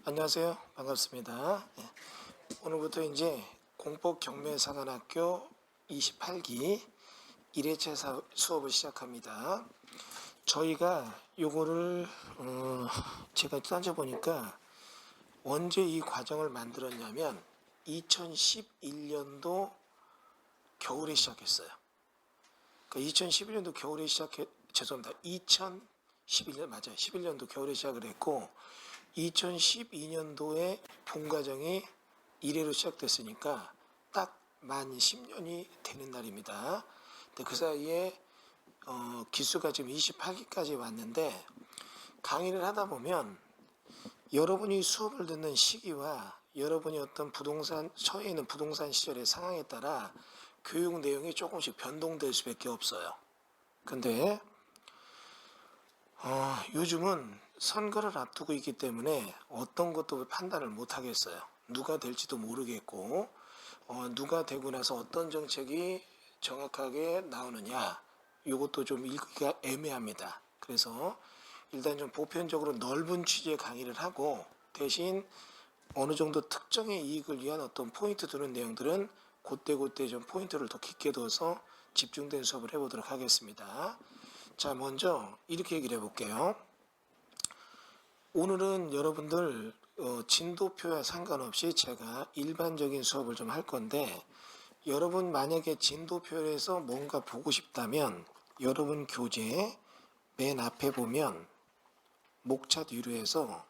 안녕하세요. 반갑습니다. 오늘부터 이제 공법 경매사관학교 28기 1회차 수업을 시작합니다. 저희가 요거를 제가 따져보니까 언제 이 과정을 만들었냐면 2011년도 겨울에 시작했어요. 그러니까 2011년도 겨울에 죄송합니다. 2011년 맞아요. 11년도 겨울에 시작을 했고 2012년도에 본과정이 1회로 시작됐으니까 딱 만 10년이 되는 날입니다. 근데 그 사이에 기수가 지금 28기까지 왔는데 강의를 하다 보면 여러분이 수업을 듣는 시기와 여러분이 어떤 처해 있는 부동산 시절의 상황에 따라 교육 내용이 조금씩 변동될 수밖에 없어요. 근데 요즘은 선거를 앞두고 있기 때문에 어떤 것도 판단을 못 하겠어요. 누가 될지도 모르겠고 누가 되고 나서 어떤 정책이 정확하게 나오느냐 이것도 좀 읽기가 애매합니다. 그래서 일단 좀 보편적으로 넓은 취지의 강의를 하고 대신 어느 정도 특정의 이익을 위한 어떤 포인트 두는 내용들은 그때 좀 포인트를 더 깊게 둬서 집중된 수업을 해보도록 하겠습니다. 자, 먼저 이렇게 얘기를 해볼게요. 오늘은 여러분들 진도표와 상관없이 제가 일반적인 수업을 좀 할 건데 여러분 만약에 진도표에서 뭔가 보고 싶다면 여러분 교재 맨 앞에 보면 목차 뒤로 해서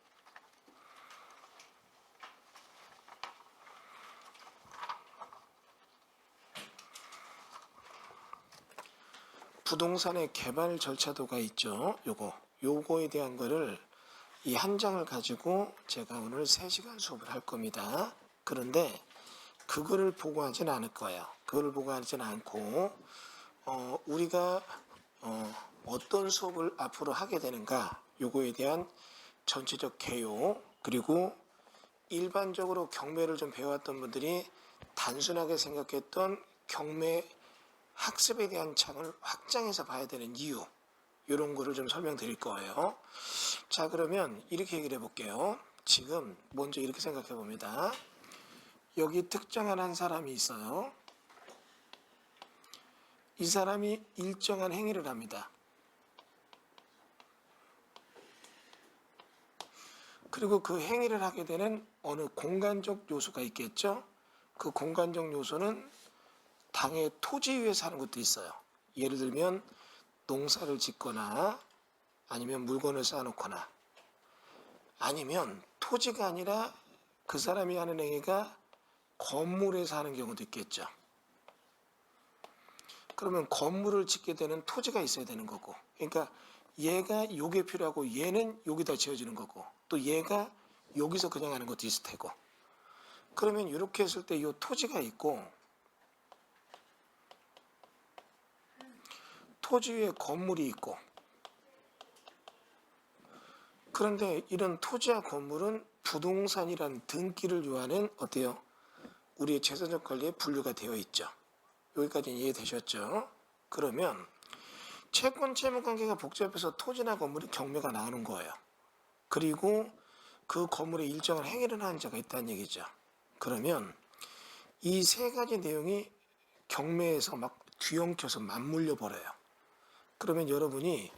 부동산의 개발 절차도가 있죠. 요거에 대한 거를 이 한 장을 가지고 제가 오늘 3시간 수업을 할 겁니다. 그런데 그거를 보고 하진 않을 거예요. 그거를 보고 하진 않고 우리가 어떤 수업을 앞으로 하게 되는가 요거에 대한 전체적 개요 그리고 일반적으로 경매를 좀 배워왔던 분들이 단순하게 생각했던 경매 학습에 대한 창을 확장해서 봐야 되는 이유 이런 거를 좀 설명드릴 거예요. 자, 그러면 이렇게 얘기를 해볼게요. 지금 먼저 이렇게 생각해 봅니다. 여기 특정한 한 사람이 있어요. 이 사람이 일정한 행위를 합니다. 그리고 그 행위를 하게 되는 어느 공간적 요소가 있겠죠. 그 공간적 요소는 당의 토지 위에 사는 것도 있어요. 예를 들면 농사를 짓거나 아니면 물건을 쌓아놓거나 아니면 토지가 아니라 그 사람이 하는 행위가 건물에서 하는 경우도 있겠죠. 그러면 건물을 짓게 되는 토지가 있어야 되는 거고 그러니까 얘가 요게 필요하고 얘는 여기다 지어지는 거고 또 얘가 여기서 그냥 하는 것도 있을 테고 그러면 이렇게 했을 때 이 토지가 있고 토지 위에 건물이 있고 그런데 이런 토지와 건물은 부동산이란 등기를 요하는 어때요? 우리의 재산적 권리에 분류가 되어 있죠. 여기까지는 이해되셨죠? 그러면 채권 채무 관계가 복잡해서 토지나 건물이 경매가 나오는 거예요. 그리고 그 건물에 일정한 행위를 하는 자가 있다는 얘기죠. 그러면 이 세 가지 내용이 경매에서 막 뒤엉켜서 맞물려 버려요. 그러면 여러분이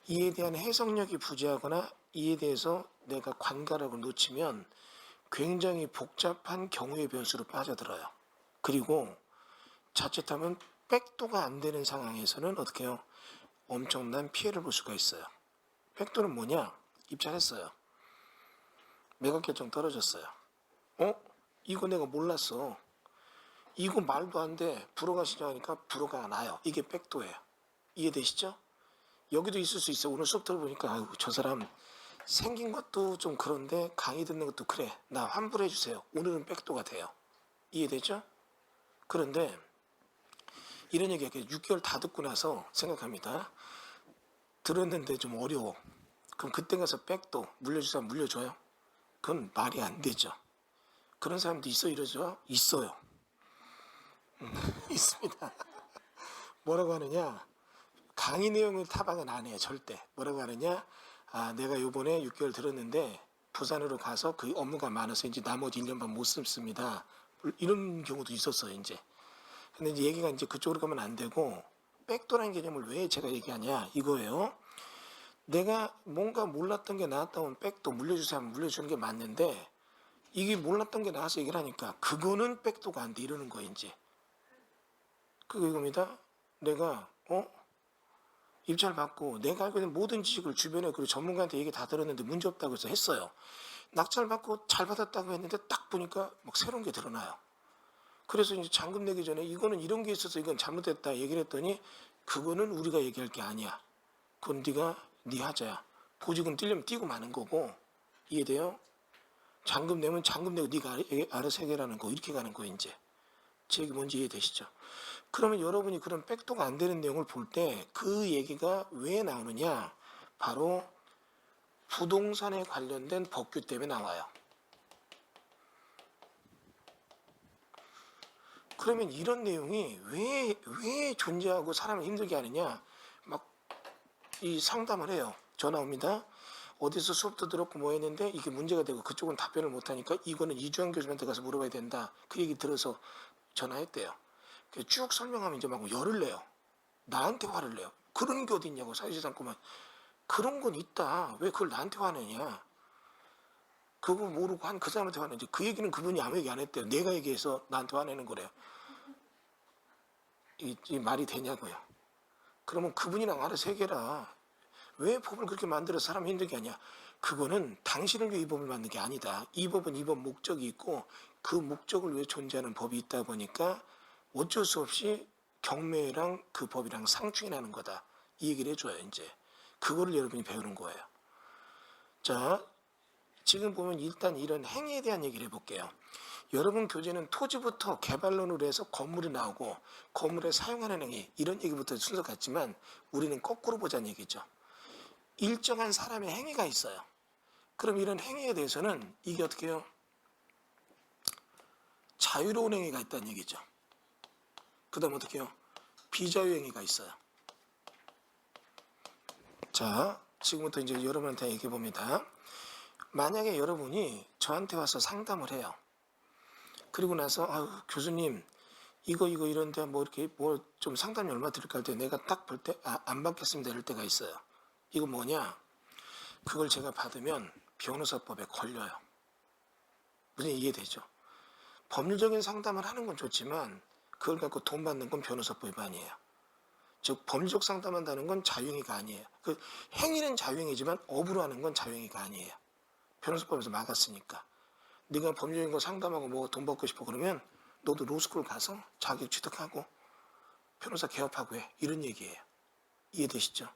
이에 대한 해석력이 부재하거나 이에 대해서 내가 관가락을 놓치면 굉장히 복잡한 경우의 변수로 빠져들어요. 그리고 자칫하면 백도가 안 되는 상황에서는 어떻게 해요? 엄청난 피해를 볼 수가 있어요. 백도는 뭐냐? 입찰했어요. 매각 결정 떨어졌어요. 이거 내가 몰랐어. 이거 말도 안 돼. 불허가 신청하니까 불허가 나요. 이게 백도예요. 이해되시죠? 여기도 있을 수 있어. 오늘 수업 들어보니까 아이고 저 사람 생긴 것도 좀 그런데 강의 듣는 것도 그래. 나 환불해 주세요. 오늘은 백도가 돼요. 이해되죠? 그런데 이런 얘기가 6개월 다 듣고 나서 생각합니다. 들었는데 좀 어려워. 그럼 그때 가서 백도 물려주자 물려줘요? 그건 말이 안 되죠. 그런 사람도 있어 이러죠? 있어요. 있습니다. 뭐라고 하느냐? 강의 내용을 타방은 안 해요. 절대. 뭐라고 하느냐? 내가 요번에 6개월 들었는데 부산으로 가서 그 업무가 많아서 이제 나머지 1년 반 못 씁니다. 이런 경우도 있었어요, 이제. 근데 이제 얘기가 이제 그쪽으로 가면 안 되고, 백도라는 개념을 왜 제가 얘기하냐, 이거예요. 내가 뭔가 몰랐던 게 나왔다 면 백도 물려주세요 하면 물려주는 게 맞는데, 이게 몰랐던 게 나와서 얘기를 하니까, 그거는 백도가 안 돼, 이러는 거예요, 이제. 그게 이겁니다. 내가, 입찰 받고, 내가 알고 있는 모든 지식을 주변에 그리고 전문가한테 얘기 다 들었는데 문제 없다고 해서 했어요. 낙찰 받고 잘 받았다고 했는데 딱 보니까 막 새로운 게 드러나요. 그래서 이제 잔금 내기 전에 이거는 이런 게 있어서 이건 잘못됐다 얘기를 했더니, 그거는 우리가 얘기할 게 아니야. 그건 네가 네 하자야. 보증금 띄려면 띄고 마는 거고. 이해돼요? 잔금 내면 잔금 내고 네가 알아서 해결하는 거, 이렇게 가는 거. 이제 제 얘기 뭔지 이해되시죠? 그러면 여러분이 그런 백도가 안 되는 내용을 볼 때 그 얘기가 왜 나오느냐? 바로 부동산에 관련된 법규 때문에 나와요. 그러면 이런 내용이 왜 존재하고 사람을 힘들게 하느냐? 막 이 상담을 해요. 전화 옵니다. 어디서 수업도 들었고 뭐 했는데 이게 문제가 되고 그쪽은 답변을 못하니까 이거는 이주환 교수한테 가서 물어봐야 된다. 그 얘기 들어서 전화했대요. 쭉 설명하면 이제 막 열을 내요. 나한테 화를 내요. 그런 게 어디 있냐고. 사회재산 꼬만. 그런 건 있다. 왜 그걸 나한테 화내냐. 그거 모르고 한 그 사람한테 화내지. 그 얘기는 그분이 아무 얘기 안 했대요. 내가 얘기해서 나한테 화내는 거래요. 이 말이 되냐고요. 그러면 그분이랑 알아서 해결해라. 왜 법을 그렇게 만들어서 사람 힘들게 하냐. 그거는 당신을 위해 이 법을 만든 게 아니다. 이 법은 이 법 목적이 있고 그 목적을 위해 존재하는 법이 있다 보니까 어쩔 수 없이 경매랑 그 법이랑 상충이 나는 거다. 이 얘기를 해줘요. 이제 그거를 여러분이 배우는 거예요. 자, 지금 보면 일단 이런 행위에 대한 얘기를 해볼게요. 여러분 교재는 토지부터 개발론으로 해서 건물이 나오고 건물에 사용하는 행위, 이런 얘기부터 순서 같지만 우리는 거꾸로 보자는 얘기죠. 일정한 사람의 행위가 있어요. 그럼 이런 행위에 대해서는 이게 어떻게 해요? 자유로운 행위가 있다는 얘기죠. 그 다음 어떻게 해요? 비자유 행위가 있어요. 자, 지금부터 이제 여러분한테 얘기해 봅니다. 만약에 여러분이 저한테 와서 상담을 해요. 그리고 나서 교수님 이거 이런데 뭐 이렇게 뭐 좀 상담이 얼마 들을까 할 때 내가 딱 볼 때 안 받겠습니다 이럴 때가 있어요. 이거 뭐냐? 그걸 제가 받으면 변호사법에 걸려요. 무슨 이해되죠? 법률적인 상담을 하는 건 좋지만 그걸 갖고 돈 받는 건 변호사법 위반이에요. 즉 법률적 상담한다는 건 자유행위가 아니에요. 그 행위는 자유행위지만 업으로 하는 건 자유행위가 아니에요. 변호사법에서 막았으니까. 네가 법률적인 거 상담하고 뭐 돈 받고 싶어 그러면 너도 로스쿨 가서 자격 취득하고 변호사 개업하고 해. 이런 얘기예요. 이해되시죠?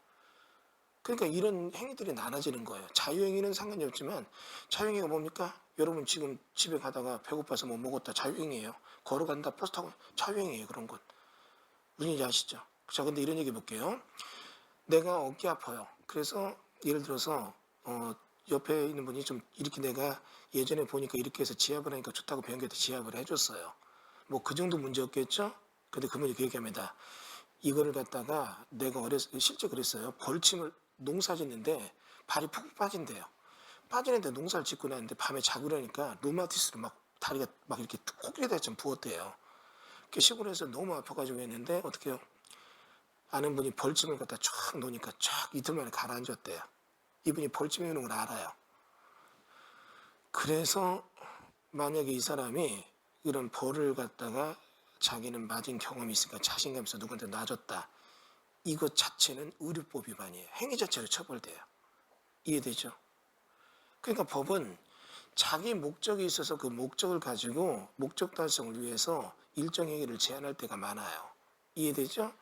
그러니까 이런 행위들이 나눠지는 거예요. 자유행위는 상관이 없지만 자유행위가 뭡니까? 여러분 지금 집에 가다가 배고파서 뭐 먹었다. 자유행위예요. 걸어간다. 버스 타고 자유행위예요. 그런 건. 무슨 얘기인지 아시죠? 자, 근데 이런 얘기 해볼게요. 내가 어깨 아파요. 그래서 예를 들어서 옆에 있는 분이 좀 이렇게 내가 예전에 보니까 이렇게 해서 지압을 하니까 좋다고 변경해서 지압을 해줬어요. 뭐 그 정도 문제 없겠죠? 근데 그분이 그 얘기합니다. 이거를 갖다가 내가 실제 그랬어요. 벌침을 농사 짓는데 발이 푹 빠진대요. 빠지는데 농사를 짓고 나는데 밤에 자고 나니까 루마티스로 막 다리가 막 이렇게 코끼리다리 좀 부었대요. 시골에서 너무 아파가지고 했는데 어떻게 해요? 아는 분이 벌침을 갖다 쫙 놓으니까 쫙 이틀 만에 가라앉았대요. 이분이 벌침이 오는 걸 알아요. 그래서 만약에 이 사람이 이런 벌을 갖다가 자기는 맞은 경험이 있으니까 자신감 있어 누구한테 놔줬다. 이것 자체는 의료법 위반이에요. 행위 자체로 처벌돼요. 이해되죠? 그러니까 법은 자기 목적이 있어서 그 목적을 가지고 목적 달성을 위해서 일정 행위를 제한할 때가 많아요. 이해되죠?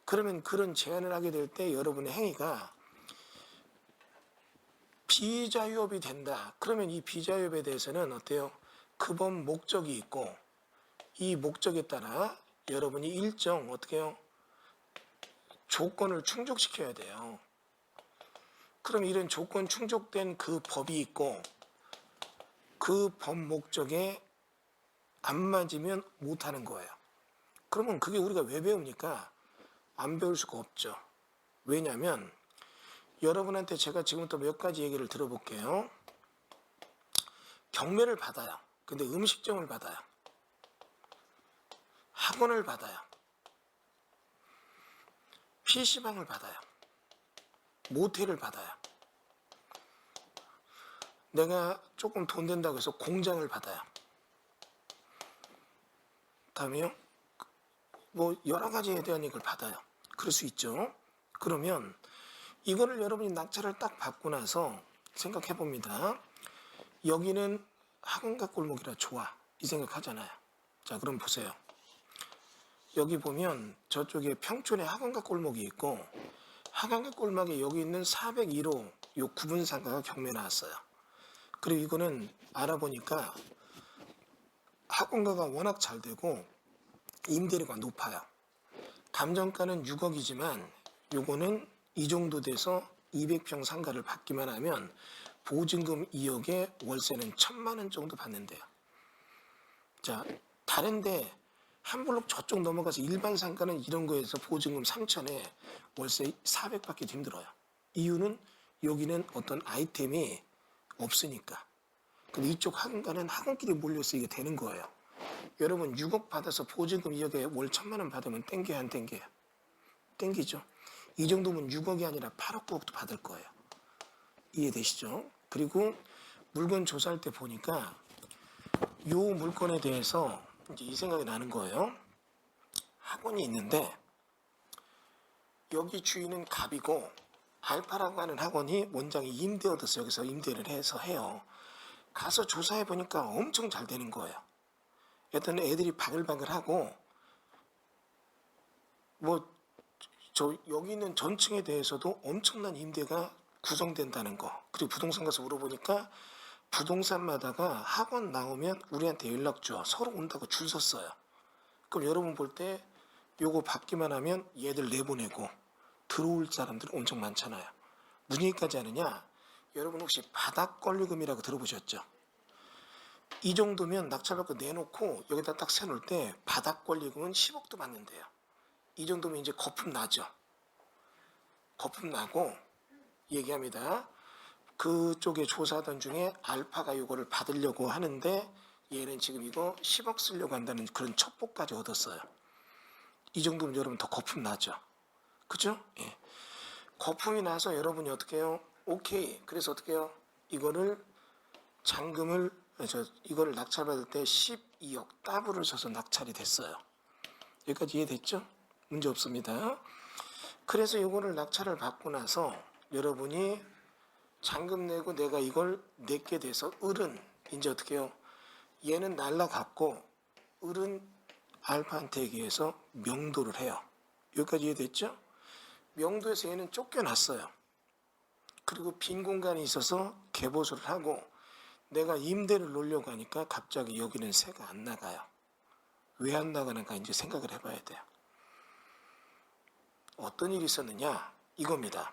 그러면 그런 제한을 하게 될 때 여러분의 행위가 비자유업이 된다. 그러면 이 비자유업에 대해서는 어때요? 그 법 목적이 있고 이 목적에 따라 여러분이 일정 어떻게 해요? 조건을 충족시켜야 돼요. 그럼 이런 조건 충족된 그 법이 있고 그 법 목적에 안 맞으면 못하는 거예요. 그러면 그게 우리가 왜 배웁니까? 안 배울 수가 없죠. 왜냐하면 여러분한테 제가 지금부터 몇 가지 얘기를 들어볼게요. 경매를 받아요. 근데 음식점을 받아요. 학원을 받아요. PC방을 받아요. 모텔을 받아요. 내가 조금 돈 된다고 해서 공장을 받아요. 다음에요. 뭐 여러 가지에 대한 이걸 받아요. 그럴 수 있죠. 그러면 이거를 여러분이 낙찰을 딱 받고 나서 생각해 봅니다. 여기는 학원가 골목이라 좋아. 이 생각하잖아요. 자, 그럼 보세요. 여기 보면 저쪽에 평촌에 학원가 골목이 있고 학원가 골목에 여기 있는 401호 요 구분상가가 경매 나왔어요. 그리고 이거는 알아보니까 학원가가 워낙 잘 되고 임대료가 높아요. 감정가는 6억이지만 요거는 이 정도 돼서 200평 상가를 받기만 하면 보증금 2억에 월세는 1,000만 원 정도 받는데요. 자, 다른데 한 블록 저쪽 넘어가서 일반 상가는 이런 거에서 보증금 3천에 월세 400 받기도 힘들어요. 이유는 여기는 어떤 아이템이 없으니까. 근데 이쪽 학원가는 학원끼리 몰려서 이게 되는 거예요. 여러분 6억 받아서 보증금 2억에 월 1,000만 원 받으면 땡겨야 안 땡겨요? 땡기죠. 이 정도면 6억이 아니라 8억 9억도 받을 거예요. 이해되시죠? 그리고 물건 조사할 때 보니까 이 물건에 대해서 이제 이 생각이 나는 거예요. 학원이 있는데 여기 주인은 갑이고 알파라고 하는 학원이 원장이 임대 얻어서 여기서 임대를 해서 해요. 가서 조사해 보니까 엄청 잘 되는 거예요. 여튼 애들이 바글바글하고 뭐 저 여기 있는 전층에 대해서도 엄청난 임대가 구성된다는 거. 그리고 부동산 가서 물어보니까 부동산마다가 학원 나오면 우리한테 연락 줘. 서로 온다고 줄 섰어요. 그럼 여러분 볼 때 요거 받기만 하면 얘들 내보내고 들어올 사람들은 엄청 많잖아요. 무슨 얘기까지 하느냐? 여러분 혹시 바닥 권리금이라고 들어보셨죠? 이 정도면 낙찰받고 내놓고 여기다 딱 세놓을 때 바닥 권리금은 10억도 받는데요. 이 정도면 이제 거품 나죠. 거품 나고 얘기합니다. 그쪽에 조사하던 중에 알파가 이거를 받으려고 하는데 얘는 지금 이거 10억 쓰려고 한다는 그런 첩보까지 얻었어요. 이 정도면 여러분 더 거품 나죠. 그죠? 예. 거품이 나서 여러분이 어떻게 해요? 오케이. 그래서 어떻게 해요? 이거를 이거를 낙찰받을 때 12억 더블을 써서 낙찰이 됐어요. 여기까지 이해됐죠? 문제 없습니다. 그래서 이거를 낙찰을 받고 나서 여러분이 잔금 내고 내가 이걸 내게 돼서 을은 이제 어떻게 해요? 얘는 날라갔고 을은 알파한테 얘기해서 명도를 해요. 여기까지 이해됐죠? 명도에서 얘는 쫓겨났어요. 그리고 빈 공간이 있어서 개보수를 하고 내가 임대를 놓으려고 하니까 갑자기 여기는 새가 안 나가요. 왜 안 나가는가 이제 생각을 해봐야 돼요. 어떤 일이 있었느냐? 이겁니다.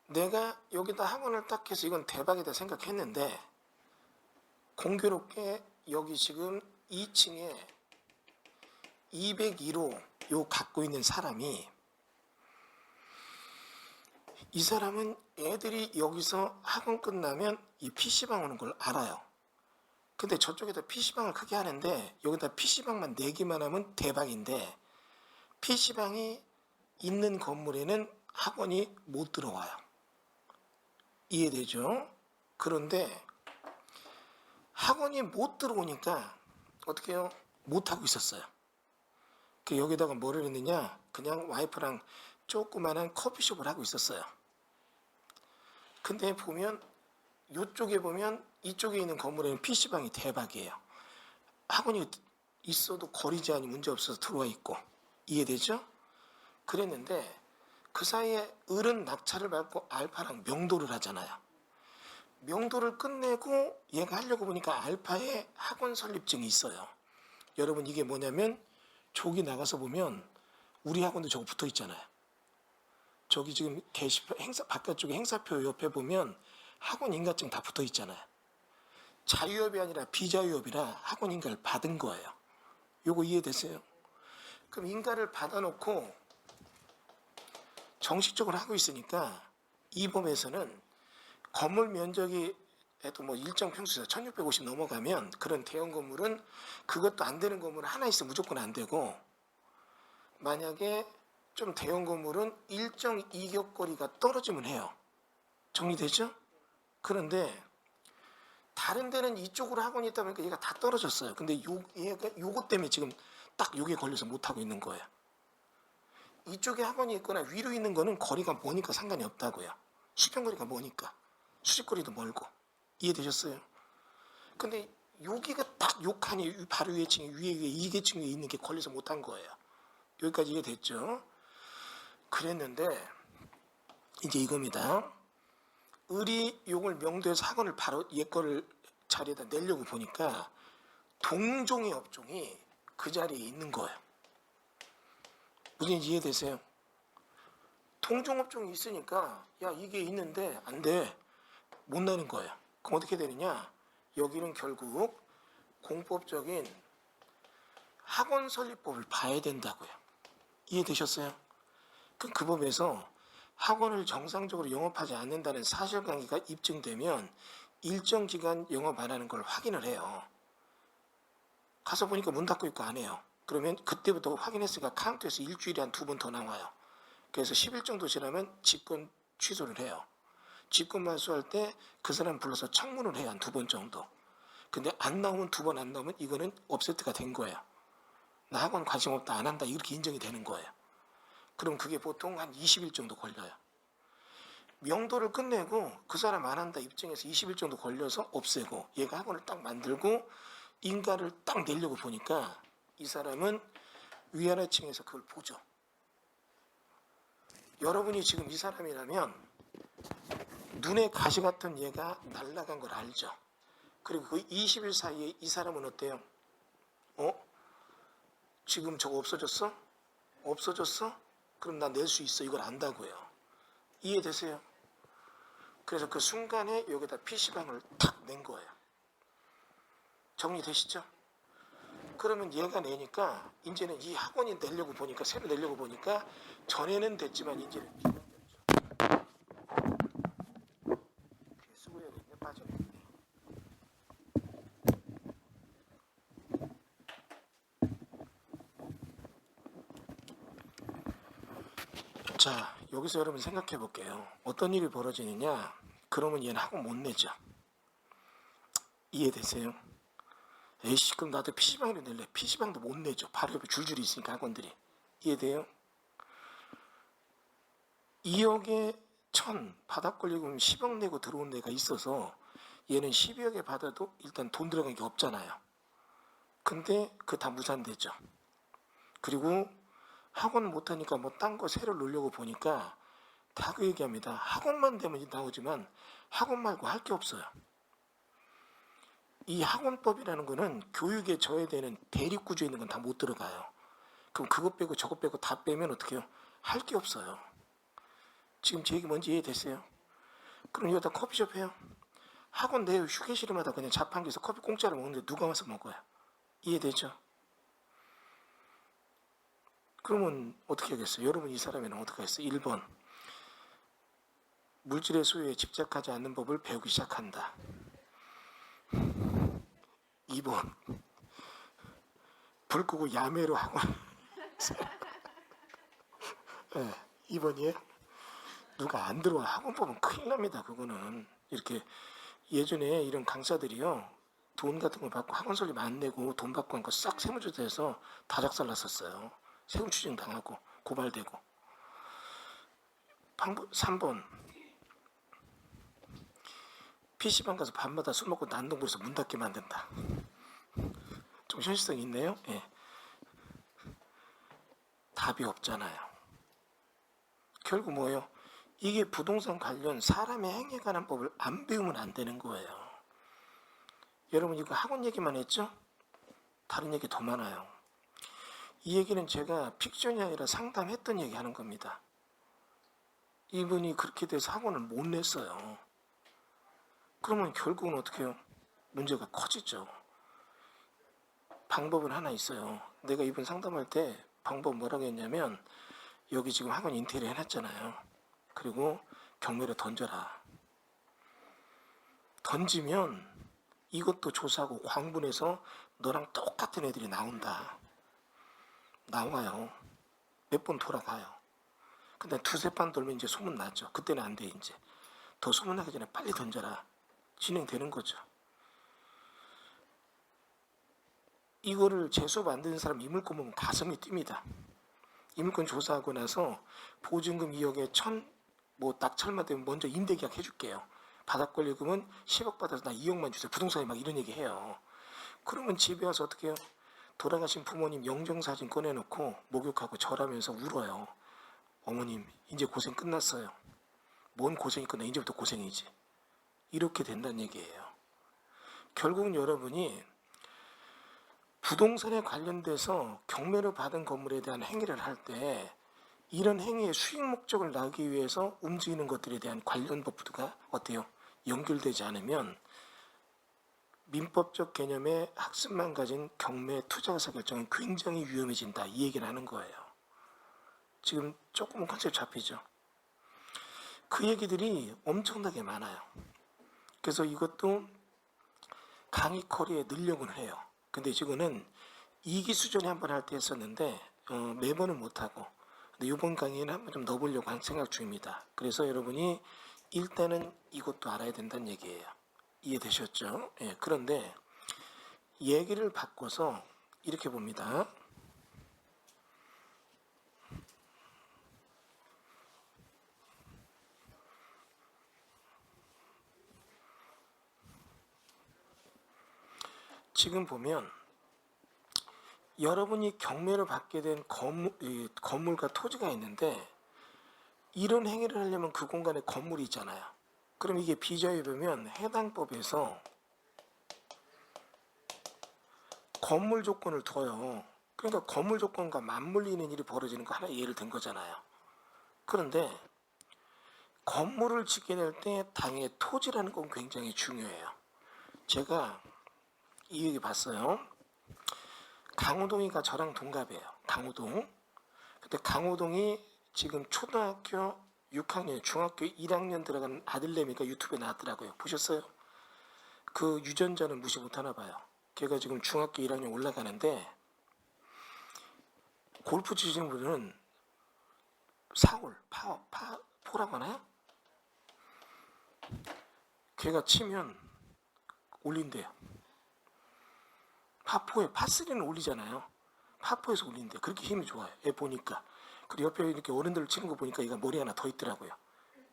내가 여기다 학원을 딱 해서 이건 대박이다 생각했는데 공교롭게 여기 지금 2층에 201호 요 갖고 있는 사람이 이 사람은 애들이 여기서 학원 끝나면 이 PC방 오는 걸 알아요. 근데 저쪽에다 PC방을 크게 하는데 여기다 PC방만 내기만 하면 대박인데 PC방이 있는 건물에는 학원이 못 들어와요. 이해되죠? 그런데 학원이 못 들어오니까 어떻게 해요? 못 하고 있었어요. 여기다가 뭐를 했느냐? 그냥 와이프랑 조그만한 커피숍을 하고 있었어요. 근데 보면 이쪽에 보면 이쪽에 있는 건물에는 PC방이 대박이에요. 학원이 있어도 거리 제한이 문제 없어서 들어와 있고. 이해되죠? 그랬는데 그 사이에 을은 낙찰을 받고 알파랑 명도를 하잖아요. 명도를 끝내고 얘가 하려고 보니까 알파에 학원 설립증이 있어요. 여러분 이게 뭐냐면 저기 나가서 보면 우리 학원도 저거 붙어 있잖아요. 저기 지금 게시판 바깥쪽에 행사표 옆에 보면 학원 인가증 다 붙어 있잖아요. 자유업이 아니라 비자유업이라 학원 인가를 받은 거예요. 요거 이해되세요? 그럼 인가를 받아놓고 정식적으로 하고 있으니까 이 법에서는 건물 면적이 또 뭐 일정 평수에서 1650 넘어가면 그런 대형 건물은 그것도 안 되는 건물은 하나 있으면 무조건 안 되고, 만약에 좀 대형 건물은 일정 이격거리가 떨어지면 해요. 정리되죠? 그런데 다른 데는 이쪽으로 학원이 있다 보니까 얘가 다 떨어졌어요. 근데 얘가 요것 때문에 지금 딱 요게 걸려서 못하고 있는 거예요. 이쪽에 학원이 있거나 위로 있는 거는 거리가 머니까 상관이 없다고요. 수평거리가 머니까. 수직거리도 멀고. 이해되셨어요? 근데 여기가 딱 요 칸이 바로 위에 층에 위에 2계층 위에 있는 게 걸려서 못한 거예요. 여기까지 이해됐죠? 그랬는데 이제 이겁니다. 을이 요걸 명도에서 학원을 바로 얘 거를 자리에다 내려고 보니까 동종의 업종이 그 자리에 있는 거예요. 무슨 이해되세요? 동종업종이 있으니까 야 이게 있는데 안 돼. 못 내는 거예요. 그럼 어떻게 되느냐? 여기는 결국 공법적인 학원 설립법을 봐야 된다고요. 이해되셨어요? 그 법에서 학원을 정상적으로 영업하지 않는다는 사실관계가 입증되면 일정 기간 영업 안 하는 걸 확인을 해요. 가서 보니까 문 닫고 있고 안 해요. 그러면 그때부터 확인했으니까 카운트에서 일주일에 한 2번 더 나와요. 그래서 10일 정도 지나면 집권 취소를 해요. 집권 말소할 때 그 사람 불러서 청문을 해요. 한 2번 정도. 근데 안 나오면 2번 안 나오면 이거는 업세트가 된 거예요. 나 학원 관심 없다 안 한다 이렇게 인정이 되는 거예요. 그럼 그게 보통 한 20일 정도 걸려요. 명도를 끝내고 그 사람 안 한다 입증해서 20일 정도 걸려서 없애고 얘가 학원을 딱 만들고 인가를 딱 내려고 보니까 이 사람은 위아래층에서 그걸 보죠. 여러분이 지금 이 사람이라면 눈에 가시 같은 얘가 날아간 걸 알죠. 그리고 그 20일 사이에 이 사람은 어때요? 지금 저거 없어졌어? 없어졌어? 그럼 나 낼 수 있어. 이걸 안다고요. 이해되세요? 그래서 그 순간에 여기다 PC방을 탁 낸 거예요. 정리되시죠? 그러면 얘가 내니까 이제는 이 학원이 내려고 보니까 새로 내려고 보니까 전에는 됐지만 이제는 수고해야겠네. 빠져야겠네. 자, 여기서 여러분 생각해 볼게요. 어떤 일이 벌어지느냐? 그러면 얘는 학원 못 내죠. 이해되세요? 에이씨, 그럼 나도 PC방으로 낼래. PC방도 못 내죠. 바로 옆에 줄줄이 있으니까 학원들이. 이해돼요? 2억에 1000 바닥 걸리고 10억 내고 들어온 데가 있어서 얘는 12억에 받아도 일단 돈 들어간 게 없잖아요. 근데 그 다 무산되죠. 그리고 학원 못하니까 뭐 딴 거 새로 놓으려고 보니까 다 그 얘기합니다. 학원만 되면 나오지만 학원 말고 할 게 없어요. 이 학원법이라는 거는 교육에 져야 되는 대립구조에 있는 건 다 못 들어가요. 그럼 그것 빼고 저것 빼고 다 빼면 어떻게 해요? 할 게 없어요. 지금 제 얘기 뭔지 이해됐어요? 그럼 여기다 커피숍 해요. 학원 내요. 휴게실마다 그냥 자판기에서 커피 공짜로 먹는데 누가 와서 먹어요? 이해되죠? 그러면 어떻게 하겠어요? 여러분 이 사람에는 어떻게 하겠어요? 1번 물질의 소유에 집착하지 않는 법을 배우기 시작한다. 2번 불 끄고 야매로 학원 네, 2번이에요. 누가 안 들어와 학원 보면 큰일 납니다. 그거는 이렇게 예전에 이런 강사들이요 돈 같은 거 받고 학원 설립 안 내고 돈 받고 한 거 싹 세무조사해서 다 작살났었어요. 세금 추징 당하고 고발되고. 3번 PC방 가서 밤마다 술 먹고 난동 부려서 문 닫게 만든다. 좀 현실성이 있네요. 예. 답이 없잖아요. 결국 뭐예요? 이게 부동산 관련 사람의 행위에 관한 법을 안 배우면 안 되는 거예요. 여러분 이거 학원 얘기만 했죠? 다른 얘기 더 많아요. 이 얘기는 제가 픽션이 아니라 상담했던 얘기 하는 겁니다. 이분이 그렇게 돼서 학원을 못 냈어요. 그러면 결국은 어떻게 해요? 문제가 커지죠. 방법은 하나 있어요. 내가 이분 상담할 때 방법 뭐라고 했냐면 여기 지금 학원 인테리어 해놨잖아요. 그리고 경매로 던져라. 던지면 이것도 조사하고 광분해서 너랑 똑같은 애들이 나온다. 나와요. 몇 번 돌아가요. 근데 두세 판 돌면 이제 소문나죠. 그때는 안 돼. 이제 더 소문나기 전에 빨리 던져라. 진행되는 거죠. 이거를 재수 만드는 사람 이물건 보면 가슴이 뜁니다. 이물건 조사하고 나서 보증금 2억에 뭐 낙찰만 되면 먼저 임대계약 해줄게요. 바닥 권리금은 10억 받아서 나 2억만 주세요. 부동산이 막 이런 얘기 해요. 그러면 집에 와서 어떻게 해요? 돌아가신 부모님 영정사진 꺼내놓고 목욕하고 절하면서 울어요. 어머님 이제 고생 끝났어요. 뭔 고생이 끝나? 이제부터 고생이지. 이렇게 된다는 얘기예요. 결국은 여러분이 부동산에 관련돼서 경매를 받은 건물에 대한 행위를 할 때 이런 행위의 수익 목적을 나기 위해서 움직이는 것들에 대한 관련 법부가 어때요? 연결되지 않으면 민법적 개념의 학습만 가진 경매 투자의사 결정은 굉장히 위험해진다. 이 얘기를 하는 거예요. 지금 조금은 컨셉 잡히죠? 그 얘기들이 엄청나게 많아요. 그래서 이것도 강의 커리에 늘려고 해요. 근데 지금은 2기 수준에 한번 할 때 했었는데 매번은 못하고 근데 이번 강의는 한번 좀 넣어보려고 한 생각 중입니다. 그래서 여러분이 일단은 이것도 알아야 된다는 얘기예요. 이해되셨죠? 예, 그런데 얘기를 바꿔서 이렇게 봅니다. 지금 보면 여러분이 경매를 받게 된 건물과 토지가 있는데 이런 행위를 하려면 그 공간에 건물이 있잖아요. 그럼 이게 비자에 보면 해당 법에서 건물 조건을 둬요. 그러니까 건물 조건과 맞물리는 일이 벌어지는 거 하나 예를 든 거잖아요. 그런데 건물을 짓게 될 때 당의 토지라는 건 굉장히 중요해요. 제가 이 얘기 봤어요. 강호동이가 저랑 동갑이에요. 강호동. 근데 강호동이 지금 초등학교 6학년, 중학교 1학년 들어간 아들내미가 유튜브에 나왔더라고요. 보셨어요? 그 유전자는 무시 못하나 봐요. 걔가 지금 중학교 1학년 올라가는데 골프 치시는 분은 사홀, 포라고 하나요? 걔가 치면 올린대요. 파4에 파3는 올리잖아요. 파4에서 올린대요. 그렇게 힘이 좋아요. 얘 보니까. 그리고 옆에 이렇게 어른들 치는 거 보니까 얘가 머리 하나 더 있더라고요.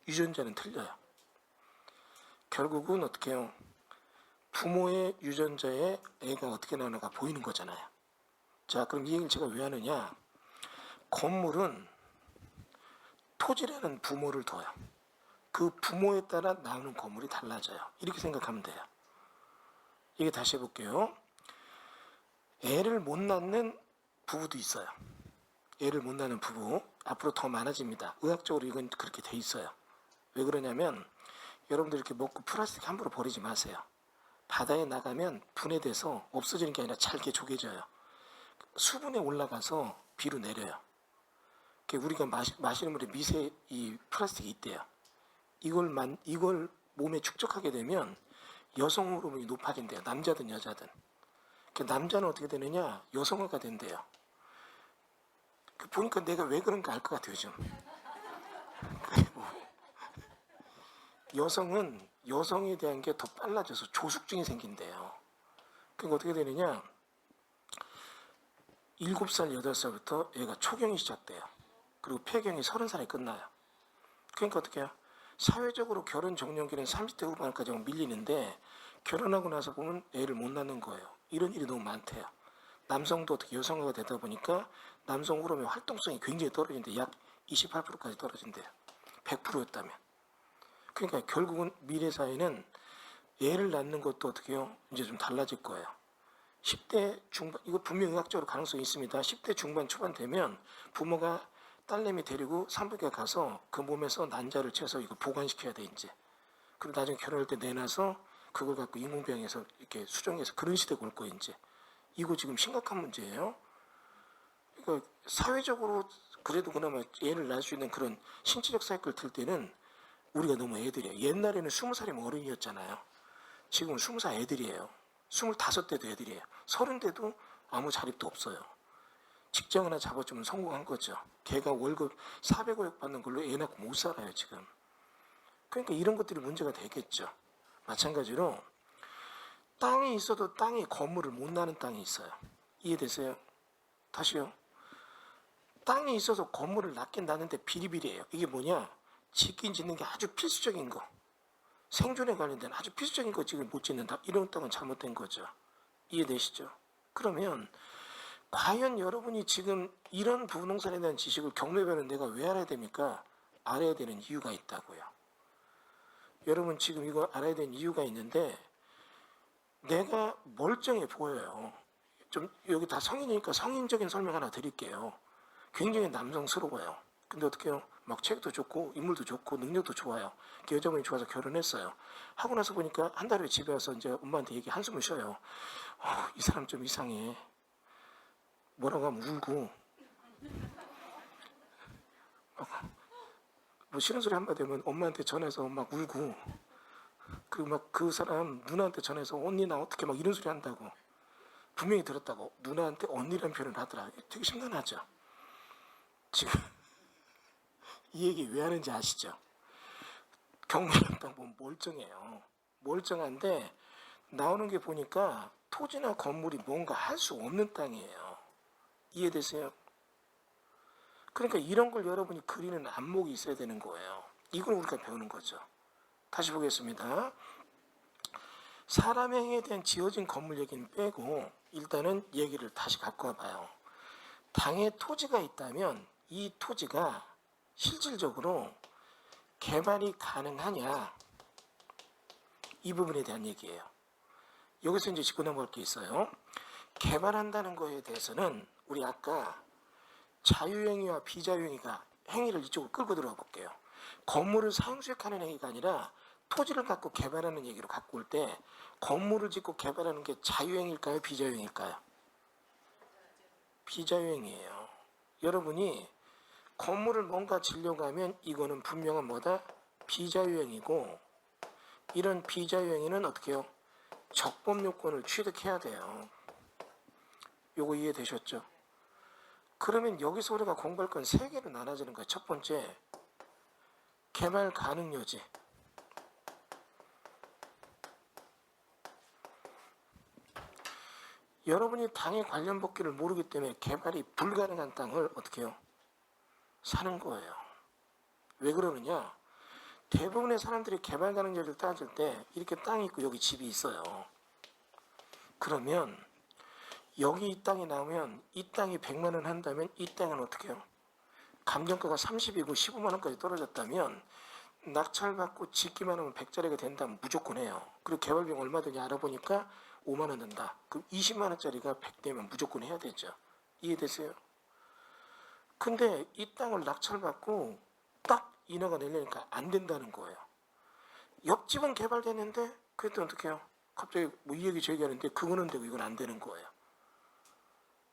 유전자는 틀려요. 결국은 어떻게 해요? 부모의 유전자에 애가 어떻게 나오는가 보이는 거잖아요. 자, 그럼 이 얘기를 제가 왜 하느냐? 건물은 토지라는 부모를 둬요. 그 부모에 따라 나오는 건물이 달라져요. 이렇게 생각하면 돼요. 이게 다시 해볼게요. 애를 못 낳는 부부도 있어요. 애를 못 낳는 부부 앞으로 더 많아집니다. 의학적으로 이건 그렇게 돼 있어요. 왜 그러냐면 여러분들 이렇게 먹고 플라스틱 함부로 버리지 마세요. 바다에 나가면 분해돼서 없어지는 게 아니라 잘게 조개져요. 수분에 올라가서 비로 내려요. 우리가 마시는 물에 미세 이 플라스틱이 있대요. 이걸 몸에 축적하게 되면 여성 호르몬이 높아진대요. 남자든 여자든. 남자는 어떻게 되느냐? 여성화가 된대요. 보니까 내가 왜 그런가 알 것 같아요, 좀. 그리고 여성은 여성에 대한 게 더 빨라져서 조숙증이 생긴대요. 그러니까 어떻게 되느냐? 7살, 8살부터 얘가 초경이 시작돼요. 그리고 폐경이 30살에 끝나요. 그러니까 어떻게 해요? 사회적으로 결혼 정년기는 30대 후반까지 밀리는데 결혼하고 나서 보면 애를 못 낳는 거예요. 이런 일이 너무 많대요. 남성도 어떻게 여성화가 되다 보니까 남성 호르몬의 활동성이 굉장히 떨어진대. 약 28%까지 떨어진대요. 100%였다면. 그러니까 결국은 미래 사회는 애를 낳는 것도 어떻게 해요? 이제 좀 달라질 거예요. 10대 중반, 이거 분명히 의학적으로 가능성이 있습니다. 10대 중반 초반 되면 부모가 딸내미 데리고 산부인과 가서 그 몸에서 난자를 채워서 이거 보관시켜야 돼, 이제. 그리고 나중에 결혼할 때 내놔서 그걸 갖고 인공병에서 이렇게 수정해서 그런 시대가 올 거예요, 이제. 이거 지금 심각한 문제예요. 그러니까 사회적으로 그래도 그나마 애를 낳을 수 있는 그런 신체적 사이클을 틀 때는 우리가 너무 애들이야. 옛날에는 20살이면 어른이었잖아요. 지금 20살 애들이에요. 25대도 애들이에요. 30대도 아무 자립도 없어요. 직장 하나 잡아주면 성공한 거죠. 걔가 월급 400억 받는 걸로 애 낳고 못 살아요 지금. 그러니까 이런 것들이 문제가 되겠죠. 마찬가지로 땅이 있어도 땅에 건물을 못 나는 땅이 있어요. 이해되세요? 다시요. 땅이 있어서 건물을 낳긴 낳는데 비리비리해요. 이게 뭐냐? 짓긴 짓는 게 아주 필수적인 거. 생존에 관련된 아주 필수적인 거 지금 못 짓는다. 이런 땅은 잘못된 거죠. 이해되시죠? 그러면 과연 여러분이 지금 이런 부동산에 대한 지식을 경매변은 내가 왜 알아야 됩니까? 알아야 되는 이유가 있다고요. 여러분 지금 이거 알아야 되는 이유가 있는데 내가 멀쩡해 보여요. 좀 여기 다 성인이니까 성인적인 설명 하나 드릴게요. 굉장히 남성스러워요. 근데 어떻게 해요? 막 책도 좋고 인물도 좋고 능력도 좋아요. 여자분이 좋아서 결혼했어요. 하고 나서 보니까 한 달 후에 집에 와서 이제 엄마한테 얘기 한숨을 쉬어요. 이 사람 좀 이상해. 뭐라고 하면 울고 뭐 싫은 소리 한마디 하면 엄마한테 전해서 막 울고 그리고 막 그 사람 누나한테 전해서 언니 나 어떻게 막 이런 소리 한다고 분명히 들었다고 누나한테 언니라는 표현을 하더라. 되게 심각하죠. 지금 이 얘기 왜 하는지 아시죠? 경매랑 땅 보면 멀쩡해요. 멀쩡한데 나오는 게 보니까 토지나 건물이 뭔가 할 수 없는 땅이에요. 이해되세요? 그러니까 이런 걸 여러분이 그리는 안목이 있어야 되는 거예요. 이걸 우리가 배우는 거죠. 다시 보겠습니다. 사람의 행위에 대한 지어진 건물 얘기는 빼고 일단은 얘기를 다시 갖고 와봐요. 당에 토지가 있다면 이 토지가 실질적으로 개발이 가능하냐, 이 부분에 대한 얘기예요. 여기서 이제 짚고 넘어갈 게 있어요. 개발한다는 거에 대해서는 우리 아까 자유행위와 비자유행위가 행위를 이쪽으로 끌고 들어가 볼게요. 건물을 사용수익하는 행위가 아니라 토지를 갖고 개발하는 얘기로 갖고 올 때 건물을 짓고 개발하는 게 자유행위일까요? 비자유행위일까요? 비자유행위예요. 여러분이 건물을 뭔가 지려고 하면 이거는 분명한 뭐다? 비자유행위고, 이런 비자유행위는 어떻게 해요? 적법요건을 취득해야 돼요. 요거 이해되셨죠? 그러면 여기서 우리가 공부할 건 3개로 나눠지는 거예요. 첫 번째, 개발 가능 여지. 여러분이 당의 관련 법규를 모르기 때문에 개발이 불가능한 땅을 어떻게 해요? 사는 거예요. 왜 그러느냐? 대부분의 사람들이 개발 가능 여지를 따질 때 이렇게 땅이 있고 여기 집이 있어요. 그러면 여기 이 땅이 나오면 이 땅이 100만 원 한다면 이 땅은 어떻게 해요? 감정가가 30이고 15만 원까지 떨어졌다면 낙찰받고 짓기만 하면 100짜리가 된다면 무조건 해요. 그리고 개발비용 얼마 드냐 알아보니까 5만 원 든다. 그럼 20만 원짜리가 100대면 무조건 해야 되죠. 이해되세요? 근데 이 땅을 낙찰받고 딱 인허가 내려니까 안 된다는 거예요. 옆집은 개발되는데 그랬더니 어떻게 해요? 갑자기 뭐 이 얘기 저 얘기하는데 그거는 되고 이건 안 되는 거예요.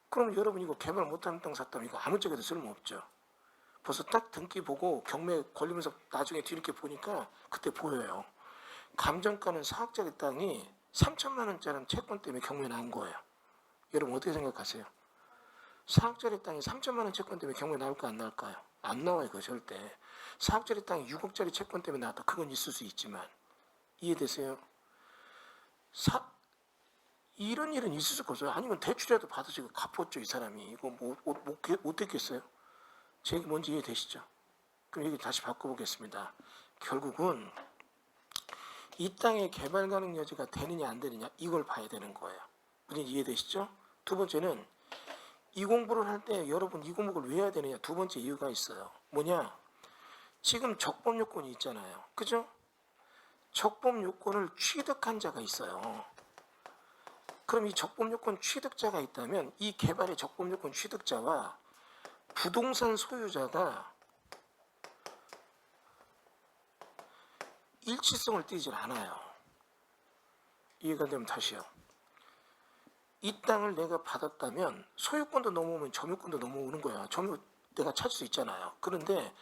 그럼 여러분 이거 개발 못하는 땅 샀다면 이거 아무 쪽에도 쓸모없죠. 벌써 딱 등기 보고 경매 걸리면서 나중에 뒤늦게 보니까 그때 보여요. 감정가는 4억짜리 땅이 3천만 원짜리 채권 때문에 경매 나온 거예요. 여러분 어떻게 생각하세요? 4억짜리 땅이 3천만 원 채권 때문에 경매 나올까 안 나올까요? 안 나와요. 그거 절대. 4억짜리 땅이 6억짜리 채권 때문에 나왔다. 그건 있을 수 있지만 이해되세요? 이런 일은 있을 수가 없어요. 아니면 대출이라도 받으시고 갚았죠. 이 사람이. 이거 못 됐겠어요? 제 얘기 뭔지 이해되시죠? 그럼 얘기 다시 바꿔보겠습니다. 결국은 이 땅의 개발 가능 여지가 되느냐 안 되느냐 이걸 봐야 되는 거예요. 무슨 이해되시죠? 두 번째는 이 공부를 할 때 여러분 이 공부를 왜 해야 되느냐 두 번째 이유가 있어요. 뭐냐? 지금 적법 요건이 있잖아요. 그죠? 적법 요건을 취득한 자가 있어요. 그럼 이 적법 요건 취득자가 있다면 이 개발의 적법 요건 취득자와 부동산 소유자가 일치성을 띠질 않아요. 이해가 되면 다시요. 이 땅을 내가 받았다면 소유권도 넘어오면 점유권도 넘어오는 거야. 점유 내가 찾을 수 있잖아요. 그런데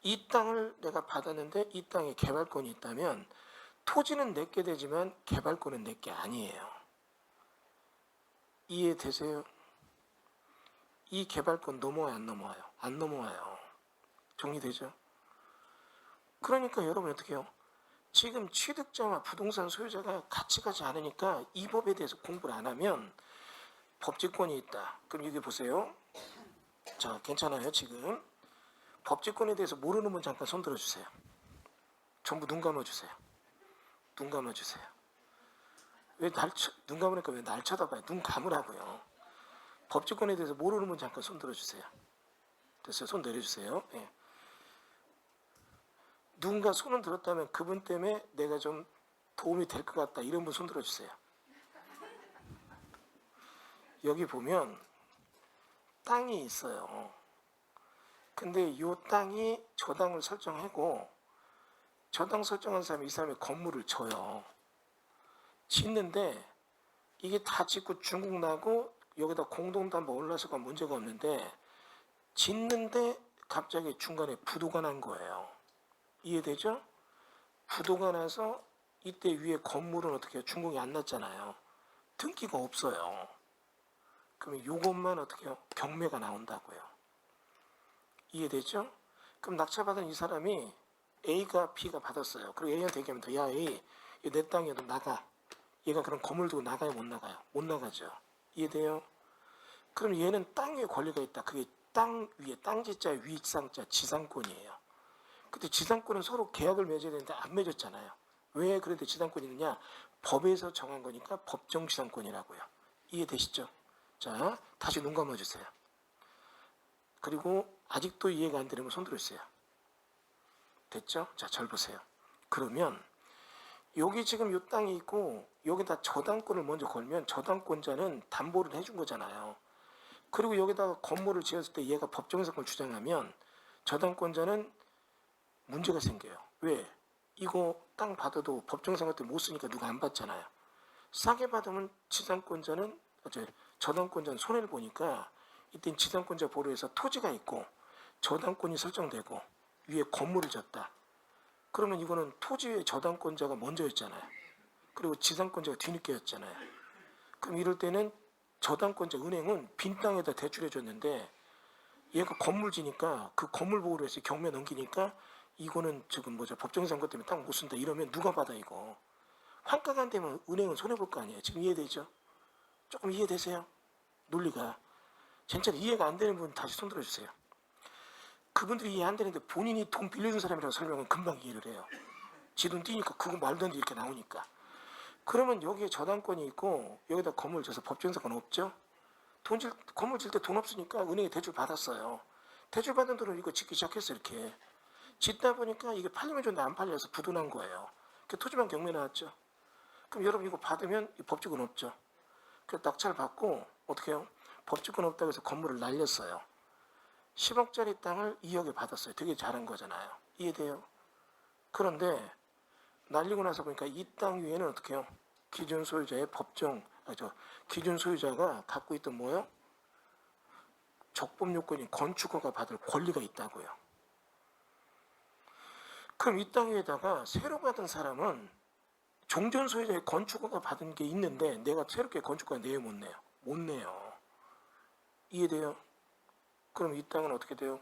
이 땅을 내가 받았는데 이 땅에 개발권이 있다면 토지는 내게 되지만 개발권은 내게 아니에요. 이해되세요? 이 개발권 넘어와요, 안 넘어와요? 안 넘어와요. 정리되죠? 그러니까 여러분 어떻게 해요? 지금 취득자와 부동산 소유자가 같이 가지 않으니까 이 법에 대해서 공부를 안 하면 법직권이 있다. 그럼 여기 보세요. 자, 괜찮아요, 지금. 법직권에 대해서 모르는 분 잠깐 손 들어주세요. 전부 눈 감아주세요. 눈 감아주세요. 눈 감으니까 왜 날 쳐다봐요? 눈 감으라고요. 법직권에 대해서 모르는 분 잠깐 손 들어주세요. 됐어요? 손 내려주세요. 예. 누군가 손을 들었다면 그분 때문에 내가 좀 도움이 될 것 같다. 이런 분 손 들어주세요. 여기 보면 땅이 있어요. 근데 이 땅이 저당을 설정하고 저당 설정한 사람이 이 사람의 건물을 줘요. 짓는데 이게 다 짓고 중국 나고 여기다 공동담보 올라서가 문제가 없는데 짓는데 갑자기 중간에 부도가 난 거예요. 이해되죠? 부도가 나서 이때 위에 건물은 어떻게 해요? 준공이 안 났잖아요. 등기가 없어요. 그러면 이것만 어떻게 해요? 경매가 나온다고요. 이해되죠? 그럼 낙찰받은 이 사람이 A가 B가 받았어요. 그리고 A한테 얘기하면 돼. 야 A, 내 땅에 너 나가. 얘가 그럼 건물 두고 나가요? 못 나가요? 못 나가죠. 이해돼요? 그럼 얘는 땅 위에 권리가 있다. 그게 땅 위에 땅지자 위상자 지상권이에요. 근데 지상권은 서로 계약을 맺어야 되는데 안 맺었잖아요. 왜 그런데 지상권이 있느냐? 법에서 정한 거니까 법정 지상권이라고요. 이해되시죠? 자, 다시 눈 감아주세요. 그리고 아직도 이해가 안 되면 손 들어주세요. 됐죠? 자, 잘 보세요. 그러면 여기 지금 이 땅이 있고 여기다 저당권을 먼저 걸면 저당권자는 담보를 해준 거잖아요. 그리고 여기다가 건물을 지었을 때 얘가 법정상권을 주장하면 저당권자는 문제가 생겨요. 왜? 이거 땅 받아도 법정상권 때 못 쓰니까 누가 안 받잖아요. 싸게 받으면 지상권자는 저당권자는 손해를 보니까 이땐 지상권자 보루에서 토지가 있고 저당권이 설정되고 위에 건물을 졌다. 그러면 이거는 토지의 저당권자가 먼저였잖아요. 그리고 지상권자가 뒤늦게였잖아요. 그럼 이럴 때는 저당권자 은행은 빈 땅에다 대출해 줬는데 얘가 건물 지니까 그 건물 보호를 해서 경매 넘기니까 이거는 지금 법정상권 때문에 땅 못 쓴다 이러면 누가 받아 이거. 환가가 안 되면 은행은 손해볼 거 아니에요. 지금 이해되죠? 조금 이해되세요? 논리가. 진짜 이해가 안 되는 분 다시 손 들어주세요. 그분들이 이해 안 되는데 본인이 돈 빌려준 사람이라고 설명은 금방 이해를 해요. 지 돈 띄니까 그거 말도 안 돼 이렇게 나오니까. 그러면 여기에 저당권이 있고 여기다 건물 져서 법정상권 없죠? 건물 질 때 돈 없으니까 은행에 대출 받았어요. 대출 받은 돈을 이거 짓기 시작했어 이렇게. 짓다 보니까 이게 팔리면 좋은데 안 팔려서 부도난 거예요. 그 토지만 경매 나왔죠. 그럼 여러분 이거 받으면 법직은 없죠. 그래서 낙찰 받고 어떻게 해요? 법직은 없다고 해서 건물을 날렸어요. 10억짜리 땅을 2억에 받았어요. 되게 잘한 거잖아요. 이해돼요? 그런데 날리고 나서 보니까 이 땅 위에는 어떻게 해요? 기존 소유자의 기존 소유자가 갖고 있던 뭐요? 적법 요건인 건축허가 받을 권리가 있다고요. 그럼 이 땅 위에다가 새로 받은 사람은 종전 소유자의 건축허가 받은 게 있는데 내가 새롭게 건축허가 내요 못 내요? 못 내요. 이해돼요? 그럼 이 땅은 어떻게 돼요?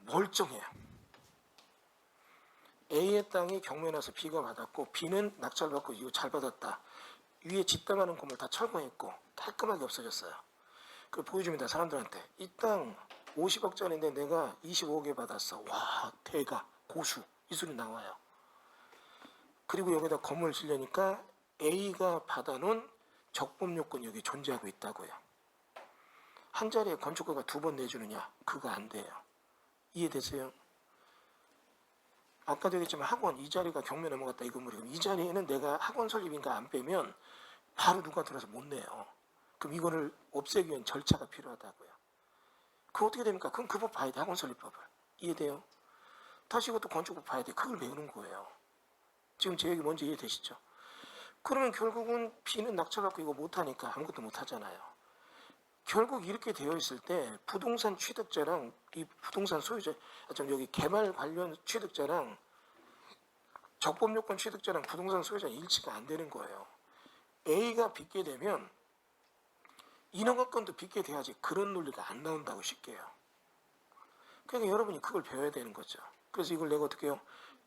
멀쩡해요. A의 땅이 경매 나서 B가 받았고 B는 낙찰 받고 이거 잘 받았다. 위에 짓담하는 건물 다 철거했고 깔끔하게 없어졌어요. 그걸 보여줍니다. 사람들한테. 이 땅 50억짜리인데 내가 25억에 받았어. 와 대가 고수 이 소리 나와요. 그리고 여기다 건물 지려니까 A가 받아놓은 적법 요건이 여기 존재하고 있다고요. 한 자리에 건축가가 2번 내주느냐? 그거 안 돼요. 이해되세요? 아까도 얘기했지만 학원 이 자리가 경매 넘어갔다 이 건물이고 이 자리에는 내가 학원 설립인가 안 빼면 바로 누가 들어서 못 내요. 그럼 이거를 없애기 위한 절차가 필요하다고요. 그거 어떻게 됩니까? 그럼 그 법 봐야 돼. 학원 설립법을. 이해돼요? 다시 이것도 건축법 봐야 돼. 그걸 배우는 거예요. 지금 제 얘기 먼저 이해되시죠? 그러면 결국은 B는 낙찰받고 이거 못하니까 아무것도 못하잖아요. 결국 이렇게 되어 있을 때 부동산 취득자랑 이 부동산 소유자, 여기 개발 관련 취득자랑 적법요건 취득자랑 부동산 소유자는 일치가 안 되는 거예요. A가 빚게 되면 인허가권도 빚게 돼야지 그런 논리가 안 나온다고 쉽게요. 그러니까 여러분이 그걸 배워야 되는 거죠. 그래서 이걸 내가 어떻게 해요?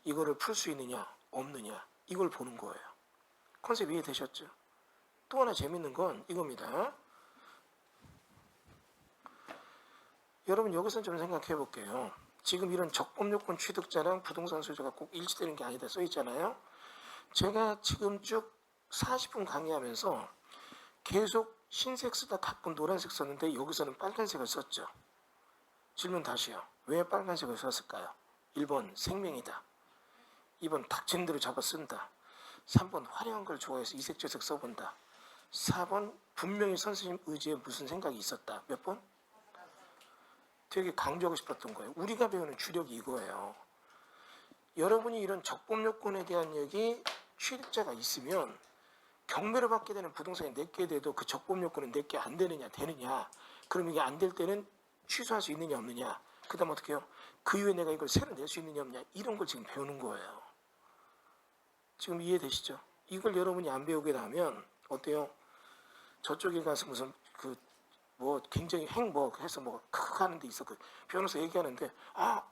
이거를 풀 수 있느냐 없느냐 이걸 보는 거예요. 컨셉 이해되셨죠? 또 하나 재밌는 건 이겁니다. 여러분 여기서 좀 생각해 볼게요. 지금 이런 적법요건 취득자랑 부동산 소유자가 꼭 일치되는 게 아니다 써 있잖아요. 제가 지금 쭉 40분 강의하면서 계속 흰색 쓰다 가끔 노란색 썼는데 여기서는 빨간색을 썼죠. 질문 다시요. 왜 빨간색을 썼을까요? 1번 생명이다. 2번 닥친 대로 잡아 쓴다. 3번 화려한 걸 좋아해서 이색저색 써본다. 4번 분명히 선생님 의지에 무슨 생각이 있었다. 몇 번? 되게 강조하고 싶었던 거예요. 우리가 배우는 주력이 이거예요. 여러분이 이런 적법요건에 대한 얘기 취득자가 있으면 경매를 받게 되는 부동산이 내게 돼도 그 적법요건은 내게 안 되느냐 되느냐, 그럼 이게 안 될 때는 취소할 수 있느냐 없느냐, 그 다음 어떻게 해요? 그 이후에 내가 이걸 새로 낼 수 있느냐 없느냐, 이런 걸 지금 배우는 거예요. 지금 이해되시죠? 이걸 여러분이 안 배우게 되면 어때요? 저쪽에 가서 무슨 굉장히 해서 하는 데 있어. 그 변호사 얘기하는데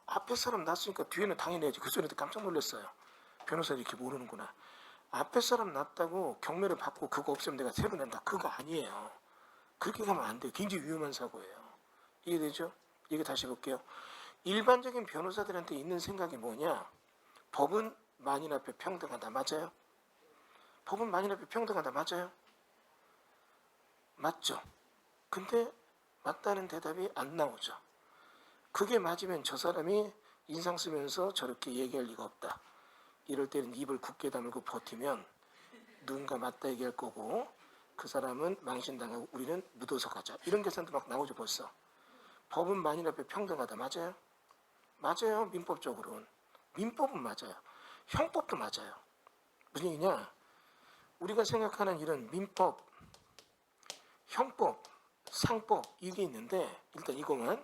앞에 사람 났으니까 뒤에는 당연히 해야지. 그 소리한테 깜짝 놀랐어요. 변호사 이렇게 모르는구나. 앞에 사람 났다고 경매를 받고 그거 없으면 내가 새로 낸다. 그거 아니에요. 그렇게 가면 안 돼요. 굉장히 위험한 사고예요. 이해되죠? 얘기 다시 볼게요. 일반적인 변호사들한테 있는 생각이 뭐냐? 법은 만인 앞에 평등하다. 맞아요? 법은 만인 앞에 평등하다. 맞아요? 맞죠? 근데 맞다는 대답이 안 나오죠. 그게 맞으면 저 사람이 인상 쓰면서 저렇게 얘기할 리가 없다. 이럴 때는 입을 굳게 다물고 버티면 누군가 맞다 얘기할 거고 그 사람은 망신당하고 우리는 묻어서 가자. 이런 계산도 막 나오죠 벌써. 법은 만인 앞에 평등하다. 맞아요? 맞아요. 민법적으로는. 민법은 맞아요. 형법도 맞아요. 무슨 얘기냐? 우리가 생각하는 이런 민법, 형법, 상법 이게 있는데 일단 이거는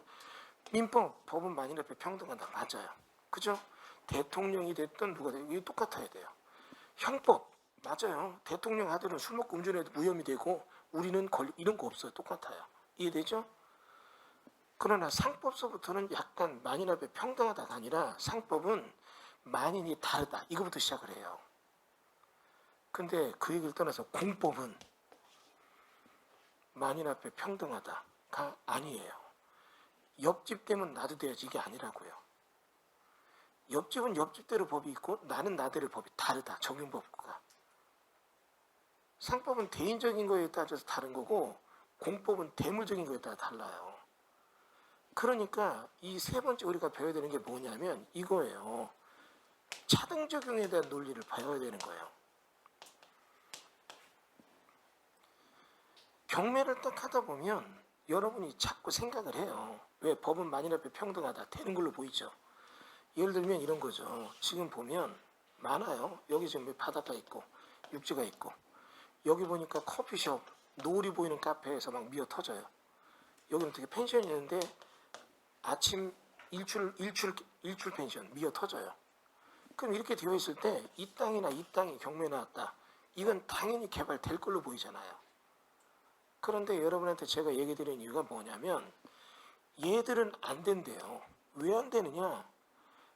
민법, 법은 만인 앞에 평등하다. 맞아요. 그죠? 대통령이 됐든 누가 됐든 이게 똑같아야 돼요. 형법 맞아요. 대통령 아들은 술 먹고 운전해도 무혐의 되고 우리는 이런 거 없어요. 똑같아요. 이해되죠? 그러나 상법서부터는 약간 만인 앞에 평등하다가 아니라 상법은 만인이 다르다. 이거부터 시작을 해요. 근데 그 얘기를 떠나서 공법은 만인 앞에 평등하다가 아니에요. 옆집 되면 나도 돼야지 이게 아니라고요. 옆집은 옆집대로 법이 있고 나는 나대로 법이 다르다. 적용법과. 상법은 대인적인 거에 따라서 다른 거고 공법은 대물적인 거에 따라 달라요. 그러니까 이 세 번째 우리가 배워야 되는 게 뭐냐면 이거예요. 차등 적용에 대한 논리를 배워야 되는 거예요. 경매를 딱 하다 보면 여러분이 자꾸 생각을 해요. 왜? 법은 만인 앞에 평등하다. 되는 걸로 보이죠. 예를 들면 이런 거죠. 지금 보면 많아요. 여기 지금 바닷가 있고 육지가 있고 여기 보니까 커피숍, 노을이 보이는 카페에서 막 미어 터져요. 여기는 되게 펜션이 있는데 아침 일출 펜션 미어 터져요. 그럼 이렇게 되어 있을 때 이 땅이나 이 땅이 경매에 나왔다. 이건 당연히 개발될 걸로 보이잖아요. 그런데 여러분한테 제가 얘기 드린 이유가 뭐냐면 얘들은 안 된대요. 왜 안 되느냐?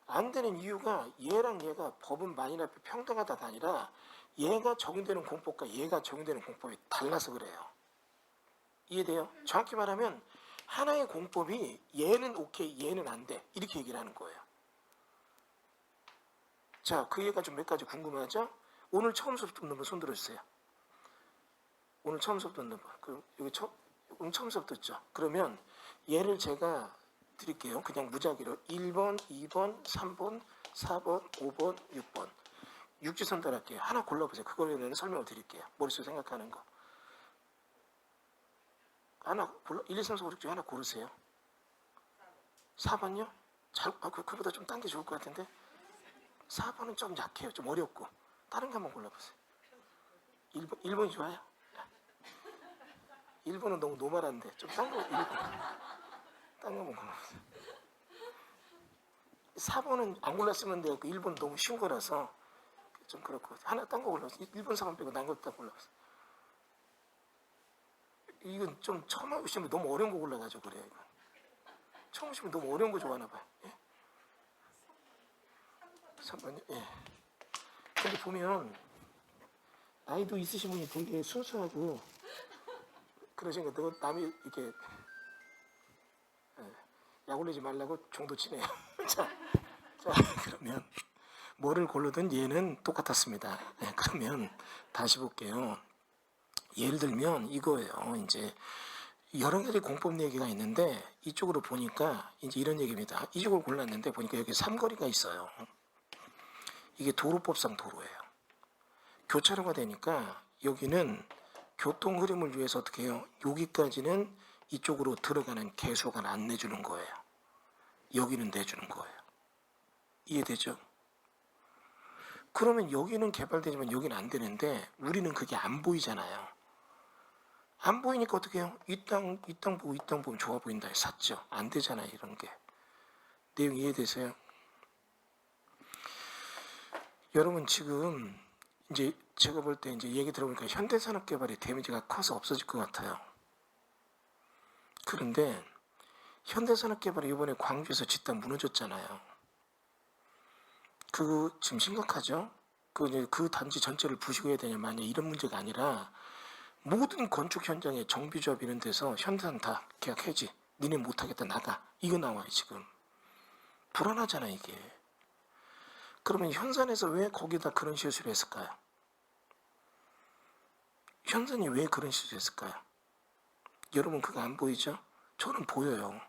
안 되는 이유가 얘랑 얘가 법은 만인 앞에 평등하다가 아니라 얘가 적용되는 공법과 얘가 적용되는 공법이 달라서 그래요. 이해돼요? 정확히 말하면 하나의 공법이 얘는 오케이, 얘는 안 돼. 이렇게 얘기를 하는 거예요. 자, 그 얘기가 좀 몇 가지 궁금하죠? 오늘 처음 수업 듣는 분 손 들어주세요. 오늘 처음 수업 듣는 분. 그럼 오늘 처음 수업 듣죠? 그러면 얘를 제가 드릴게요. 그냥 무작위로 1번, 2번, 3번, 4번, 5번, 6번. 육지선달 할게요. 하나 골라보세요. 그거에 대한 설명을 드릴게요. 머릿속에 생각하는 거. 하나 골라, 1, 2, 3, 4, 5, 6 중에 하나 고르세요. 4번요? 그보다 좀 딴 게 좋을 것 같은데 4번은 좀 약해요. 좀 어렵고. 다른 거 한번 골라보세요. 1번이 좋아요? 1번은 너무 노멀한데 좀 딴 거 1번. 딴 거 한번 골라보세요. 4번은 안 골랐으면 돼요. 1번은 너무 쉬운 거라서 좀 그렇고 하나 딴 거 올라왔어. 일본 사람 빼고 난 거 딱 올라왔어. 이건 좀 처음 하고 시면 너무 어려운 거 올라가죠. 그래 이거. 처음 시면 너무 어려운 거 좋아하나 봐요. 예? 3번요? 예. 근데 보면 나이도 있으신 분이 되게 순수하고 그러시니까 너 남이 이렇게 약 올리지 말라고 종도 치네요. 자, 그러면 뭐를 고르든 얘는 똑같았습니다. 네, 그러면 다시 볼게요. 예를 들면 이거예요. 이제 여러 가지 공법 얘기가 있는데 이쪽으로 보니까 이제 이런 얘기입니다. 이쪽을 골랐는데 보니까 여기 삼거리가 있어요. 이게 도로법상 도로예요. 교차로가 되니까 여기는 교통 흐름을 위해서 어떻게 해요? 여기까지는 이쪽으로 들어가는 개수가 안 내주는 거예요. 여기는 내주는 거예요. 이해되죠? 그러면 여기는 개발되지만 여기는 안 되는데 우리는 그게 안 보이잖아요. 안 보이니까 어떻게 해요? 이 땅 보고 이 땅 보면 좋아 보인다. 샀죠. 안 되잖아요. 이런 게. 내용 이해되세요? 여러분 지금 이제 제가 볼 때 이제 얘기 들어보니까 현대산업개발이 데미지가 커서 없어질 것 같아요. 그런데 현대산업개발이 이번에 광주에서 짓다 무너졌잖아요. 그거 지금 심각하죠? 그 단지 전체를 부수고 해야 되냐 만약 이런 문제가 아니라 모든 건축 현장에 정비조합 이런 데서 현대산 다 계약 해지. 니네 못하겠다 나가. 이거 나와요 지금. 불안하잖아 이게. 그러면 현산에서 왜 거기다 그런 실수를 했을까요? 현산이 왜 그런 실수를 했을까요? 여러분 그거 안 보이죠? 저는 보여요.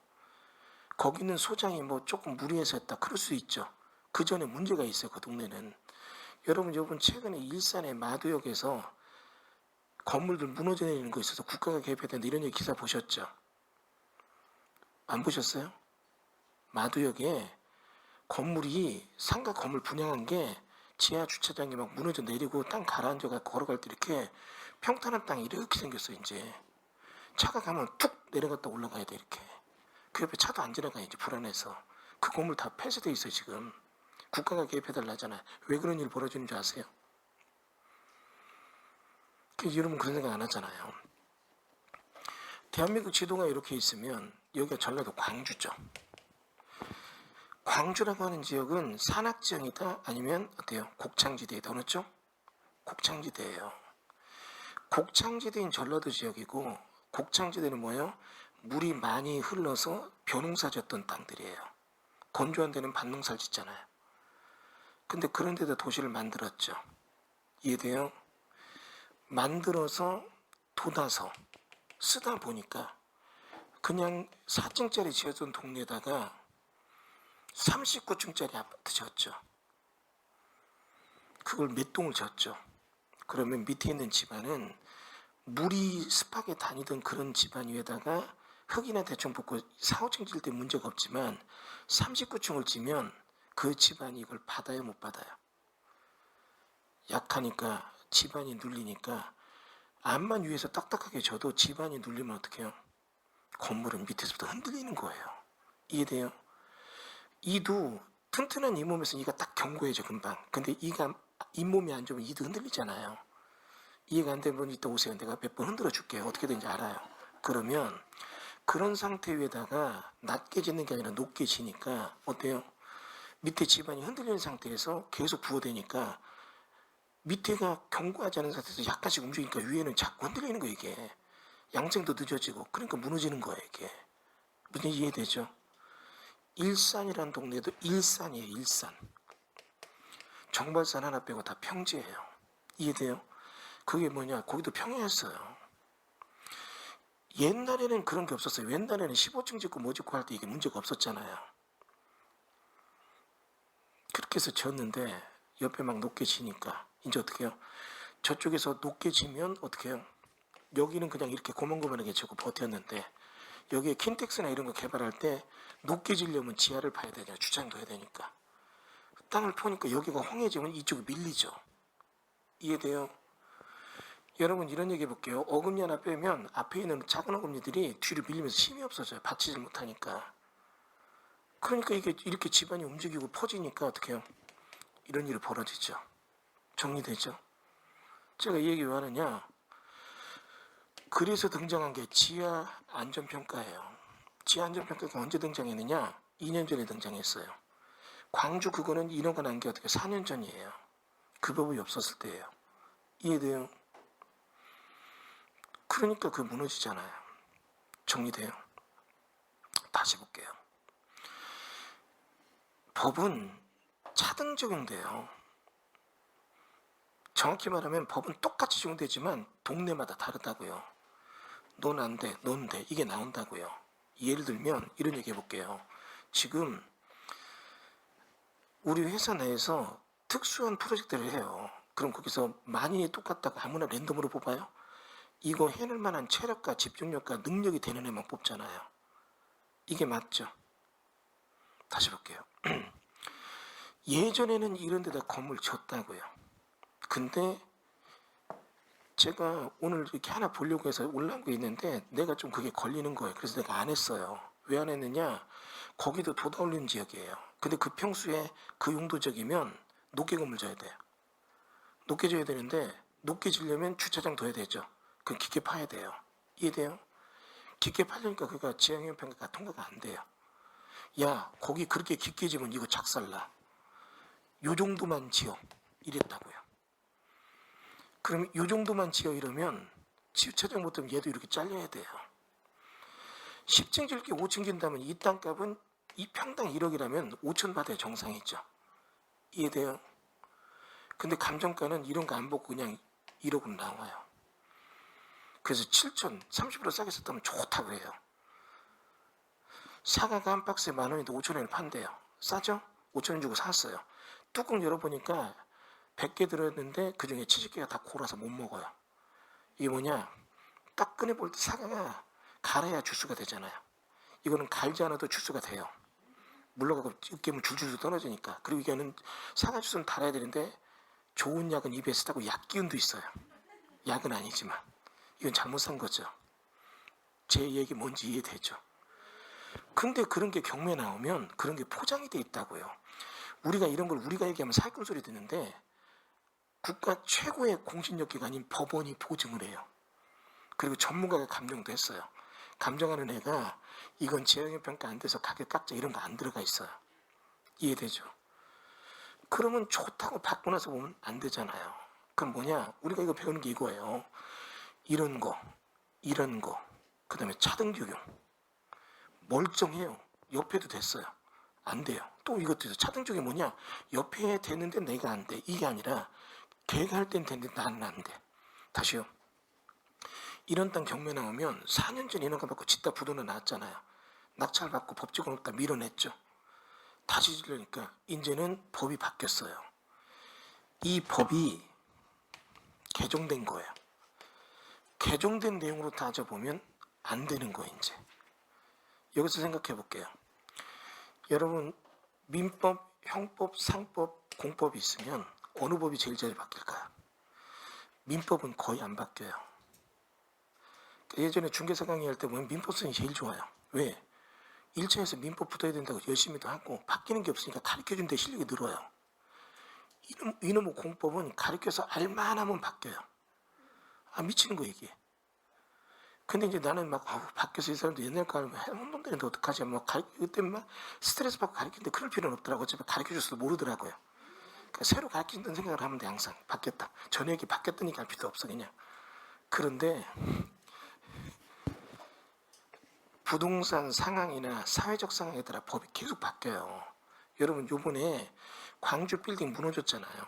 거기는 소장이 뭐 조금 무리해서 했다 그럴 수 있죠. 그 전에 문제가 있어요. 그 동네는. 여러분 최근에 일산의 마두역에서 건물들 무너져 내리는 거 있어서 국가가 개입해야 된다 이런 얘기 기사 보셨죠? 안 보셨어요? 마두역에 건물이 상가 건물 분양한 게 지하 주차장이 막 무너져 내리고 땅 가라앉아가 걸어갈 때 이렇게 평탄한 땅이 이렇게 생겼어. 이제 차가 가면 툭 내려갔다 올라가야 돼. 이렇게 그 옆에 차도 안 지나가. 이제 불안해서 그 건물 다 폐쇄돼 있어. 지금 국가가 개입해달라잖아요. 왜 그런 일 벌어지는 줄 아세요? 여러분 그런 생각 안 하잖아요. 대한민국 지도가 이렇게 있으면 여기가 전라도 광주죠. 광주라고 하는 지역은 산악지형이다 아니면 어때요? 곡창지대이다. 어느 쪽? 곡창지대예요. 곡창지대인 전라도 지역이고 곡창지대는 뭐예요? 물이 많이 흘러서 벼농사 졌던 땅들이에요. 건조한 데는 밭농사를 짓잖아요. 근데 그런 데다 도시를 만들었죠. 이해돼요? 만들어서 돋아서 쓰다 보니까 그냥 4층짜리 지어둔 동네에다가 39층짜리 아파트 지었죠. 그걸 몇 동을 지었죠. 그러면 밑에 있는 집안은 물이 습하게 다니던 그런 집안 위에다가 흙이나 대충 붓고 4, 5층 질 때 문제가 없지만 39층을 지면 그 집안이 이걸 받아요 못 받아요? 약하니까 집안이 눌리니까 암만 위에서 딱딱하게 져도 집안이 눌리면 어떻게 해요? 건물은 밑에서부터 흔들리는 거예요. 이해돼요? 이도 튼튼한 잇몸에서 이가 딱 견고해져 금방. 근데 이가 잇몸이 안 좋으면 이도 흔들리잖아요. 이해가 안 되면 이따 오세요. 내가 몇 번 흔들어 줄게요. 어떻게 되는지 알아요. 그러면 그런 상태 위에다가 낮게 짓는 게 아니라 높게 지니까 어때요? 밑에 집안이 흔들리는 상태에서 계속 부어대니까 밑에가 견고하지 않은 상태에서 약간씩 움직이니까 위에는 자꾸 흔들리는 거예요. 이게 양생도 늦어지고 그러니까 무너지는 거예요. 이게 무슨 이해되죠? 일산이라는 동네도 일산이에요. 일산. 정발산 하나 빼고 다 평지예요. 이해돼요? 그게 뭐냐? 거기도 평야였어요. 옛날에는 그런 게 없었어요. 옛날에는 15층 짓고 뭐 짓고 할 때 이게 문제가 없었잖아요. 그렇게 해서 지었는데 옆에 막 높게 지니까 이제 어떻게 해요? 저쪽에서 높게 지면 어떻게 해요? 여기는 그냥 이렇게 고만고만하게 지고 버텼는데 여기에 킨텍스나 이런 거 개발할 때 높게 지려면 지하를 파야 되냐 주차장도 해야 되니까 땅을 파니까 여기가 홍해지면 이쪽이 밀리죠. 이해돼요? 여러분 이런 얘기 해볼게요. 어금니 하나 빼면 앞에 있는 작은 어금니들이 뒤로 밀리면서 힘이 없어져요. 받치지 못하니까. 그러니까 이게 이렇게 집안이 움직이고 퍼지니까 어떻게 해요? 이런 일이 벌어지죠. 정리되죠? 제가 이 얘기 왜 하느냐? 그래서 등장한 게 지하 안전평가예요. 지하 안전평가가 언제 등장했느냐? 2년 전에 등장했어요. 광주 그거는 인허가 난 게 어떻게 4년 전이에요. 그 법이 없었을 때예요. 이해돼요? 그러니까 그 무너지잖아요. 정리돼요? 다시 볼게요. 법은 차등 적용돼요. 정확히 말하면 법은 똑같이 적용되지만 동네마다 다르다고요. 넌 안 돼, 넌 돼. 이게 나온다고요. 예를 들면 이런 얘기 해볼게요. 지금 우리 회사 내에서 특수한 프로젝트를 해요. 그럼 거기서 많이 똑같다고 아무나 랜덤으로 뽑아요? 이거 해낼 만한 체력과 집중력과 능력이 되는 애만 뽑잖아요. 이게 맞죠? 다시 볼게요. 예전에는 이런 데다 건물 지었다고요. 근데 제가 오늘 이렇게 하나 보려고 해서 올라온 게 있는데 내가 좀 그게 걸리는 거예요. 그래서 내가 안 했어요. 왜 안 했느냐? 거기도 돋아 올리는 지역이에요. 근데 그 평수에 그 용도적이면 높게 건물 져야 돼요. 높게 져야 되는데 높게 지려면 주차장 둬야 되죠. 그럼 깊게 파야 돼요. 이해돼요? 깊게 파려니까 그가 지형형 평가가 통과가 안 돼요. 야, 거기 그렇게 깊게 지면 이거 작살나. 요 정도만 지어. 이랬다고요. 그럼 요 정도만 지어 이러면 주차장 못하면 얘도 이렇게 잘려야 돼요. 10층 짓기 5층 짓다면 이 땅값은 이 평당 1억이라면 5천 받아야 정상이죠. 이해돼요? 근데 감정가는 이런 거 안 보고 그냥 1억으로 나와요. 그래서 7천 30% 싸게 샀다면 좋다 그래요. 사과가 한 박스에 10,000원인데 5,000원에 판대요. 싸죠? 5,000원 주고 샀어요. 뚜껑 열어보니까 100개 들어있는데 그중에 70개가 다 골아서 못 먹어요. 이게 뭐냐? 딱 꺼내볼 때 사과가 갈아야 주스가 되잖아요. 이거는 갈지 않아도 주스가 돼요. 물러가고 으깨면 줄줄 떨어지니까. 그리고 이거는 사과 주스는 달아야 되는데 좋은 약은 입에 쓰다고 약 기운도 있어요. 약은 아니지만 이건 잘못 산 거죠. 제 얘기 뭔지 이해되죠? 근데 그런 게 경매 나오면 그런 게 포장이 돼 있다고요. 우리가 이런 걸 우리가 얘기하면 사기꾼 소리 듣는데 국가 최고의 공신력 기관인 법원이 보증을 해요. 그리고 전문가가 감정도 했어요. 감정하는 애가 이건 재형의 평가 안 돼서 가격 깎자 이런 거 안 들어가 있어요. 이해되죠? 그러면 좋다고 받고 나서 보면 안 되잖아요. 그럼 뭐냐? 우리가 이거 배우는 게 이거예요. 이런 거, 그 다음에 차등 적용. 멀쩡해요. 옆에도 됐어요. 안 돼요. 또 이것도 있어. 차등 적용이 뭐냐? 옆에 되는데 내가 안 돼. 이게 아니라 걔가 할 땐 되는데 나는 안 돼. 다시요. 이런 땅 경매 나오면 4년 전에 인허가 받고 짓다 부도는 나왔잖아요. 낙찰 받고 법적으로 없다 밀어냈죠. 다시 지르니까 이제는 법이 바뀌었어요. 이 법이 개정된 거예요. 개정된 내용으로 따져보면 안 되는 거예요. 이제 여기서 생각해 볼게요. 여러분 민법, 형법, 상법, 공법이 있으면 어느 법이 제일 잘 바뀔까요? 민법은 거의 안 바뀌어요. 예전에 중개사 강의할 때 보면 민법 쓰니 제일 좋아요. 왜? 1차에서 민법 붙어야 된다고 열심히도 하고 바뀌는 게 없으니까 가르쳐준 데 실력이 늘어요. 이놈의 공법은 가르쳐서 알만하면 바뀌어요. 아 미치는 거 이게. 근데 이제 나는 막 바뀌어서 이 사람도 옛날 거 알면 혼돈되는데 어떡하지? 그때 막 스트레스 받고 가르치는데 그럴 필요는 없더라고요. 어차피 가르쳐줬어도 모르더라고요. 그러니까 새로 가르친다는 생각을 하면 돼. 항상 바뀌었다. 전액이 바뀌었다니까 할 필요 없어 그냥. 그런데 부동산 상황이나 사회적 상황에 따라 법이 계속 바뀌어요. 여러분 요번에 광주 빌딩 무너졌잖아요.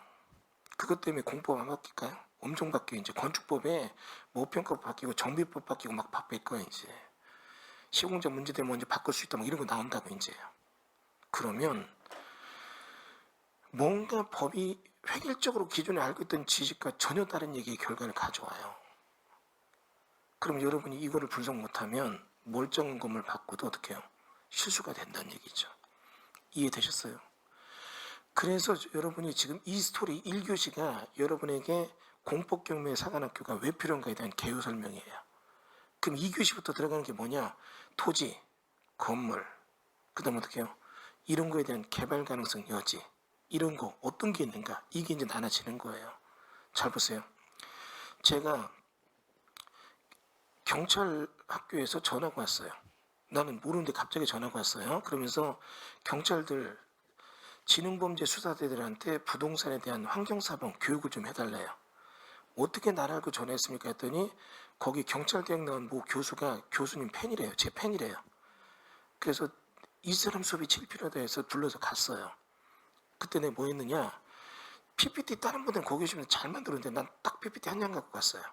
그것 때문에 공법 안 바뀔까요? 엄청 바뀌어요. 이제 건축법에 모평법 바뀌고 정비법 바뀌고 막 바뀔 거예요. 이제 시공자 문제 되면 이제 바꿀 수 있다 뭐 이런 거 나온다고 이제. 그러면 뭔가 법이 획일적으로 기존에 알고 있던 지식과 전혀 다른 얘기의 결과를 가져와요. 그럼 여러분이 이거를 분석 못하면 멀쩡한 건물 바꾸도 어떻게 해요? 실수가 된다는 얘기죠. 이해되셨어요? 그래서 여러분이 지금 이 스토리 1교시가 여러분에게 공법경매 사관학교가 왜 필요한가에 대한 개요 설명이에요. 그럼 2교시부터 들어가는 게 뭐냐? 토지, 건물, 그 다음 어떻게 해요? 이런 거에 대한 개발 가능성 여지, 이런 거 어떤 게 있는가? 이게 이제 나눠지는 거예요. 잘 보세요. 제가 경찰 학교에서 전화가 왔어요. 나는 모르는데 갑자기 전화가 왔어요. 그러면서 경찰들 지능범죄 수사대들한테 부동산에 대한 환경사범 교육을 좀 해달래요. 어떻게 나를 알고 전화했습니까 했더니 거기 경찰대학 나온 모 교수가 교수님 팬이래요. 제 팬이래요. 그래서 이 사람 수업이 제일 필요하다 해서 불러서 갔어요. 그때 내가 뭐 했느냐, PPT 다른 분들은 거기 오시면 잘 만들었는데 난 딱 PPT 한 장 갖고 갔어요.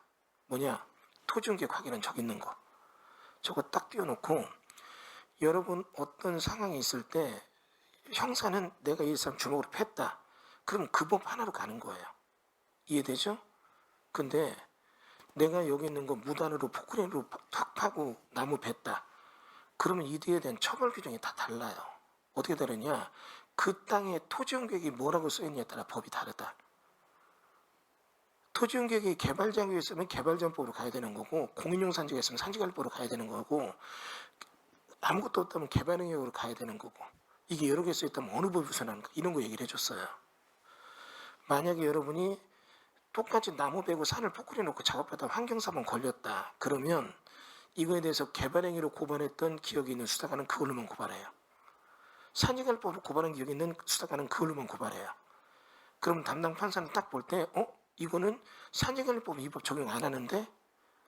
뭐냐, 토지용계 확인은 저기 있는 거. 저거 딱 띄워놓고 여러분 어떤 상황이 있을 때 형사는 내가 이 사람 주먹으로 팼다. 그럼 그 법 하나로 가는 거예요. 이해되죠? 근데 내가 여기 있는 거 무단으로 포크레인으로 탁 파고 나무 뱄다. 그러면 이에 대한 처벌 규정이 다 달라요. 어떻게 다르냐? 그 땅에 토지용계획이 뭐라고 써있느냐에 따라 법이 다르다. 토지용계획이 개발장구에 있으면 개발정법으로 가야 되는 거고, 공인용 산지가 있으면 산지관리법으로 가야 되는 거고, 아무것도 없다면 개발행위로 가야 되는 거고, 이게 여러 개 써있다면 어느 법이 우선하는가, 이런 거 얘기를 해줬어요. 만약에 여러분이 똑같이 나무 베고 산을 포크레 놓고 작업하다 환경사범 걸렸다. 그러면 이거에 대해서 개발행위로 고발했던 기억이 있는 수사관은 그걸로만 고발해요. 산지관리법으로 고발한 기억이 있는 수사관은 그걸로만 고발해요. 그럼 담당 판사는 딱 볼 때 이거는 산지관리법 이 법 적용 안 하는데?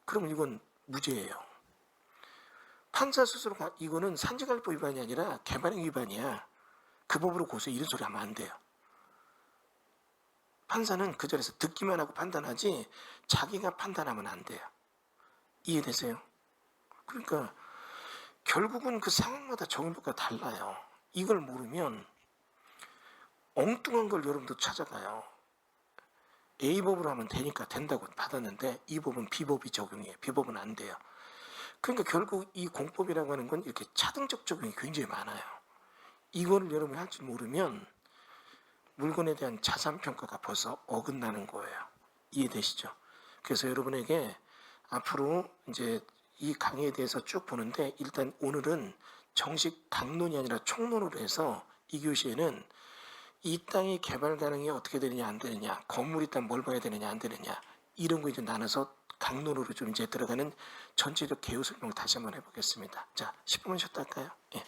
그러면 이건 무죄예요. 판사 스스로가 이거는 산지관리법 위반이 아니라 개발행위 위반이야. 그 법으로 고소해. 이런 소리 하면 안 돼요. 판사는 그 자리에서 듣기만 하고 판단하지 자기가 판단하면 안 돼요. 이해되세요? 그러니까 결국은 그 상황마다 적용법과 달라요. 이걸 모르면 엉뚱한 걸 여러분도 찾아가요. A법으로 하면 되니까 된다고 받았는데 이 법은 B법이 적용해요. B법은 안 돼요. 그러니까 결국 이 공법이라고 하는 건 이렇게 차등적 적용이 굉장히 많아요. 이거를 여러분이 할 줄 모르면 물건에 대한 자산평가가 벌써 어긋나는 거예요. 이해되시죠? 그래서 여러분에게 앞으로 이제 이 강의에 대해서 쭉 보는데 일단 오늘은 정식 강론이 아니라 총론으로 해서 이 교시에는 이 땅이 개발 가능이 어떻게 되느냐 안 되느냐, 건물이 있다면 뭘 봐야 되느냐 안 되느냐, 이런 거 이제 나눠서 강론으로 좀 이제 들어가는 전체적 개요 설명을 다시 한번 해보겠습니다. 자, 10분만 쉬었다 할까요? 예.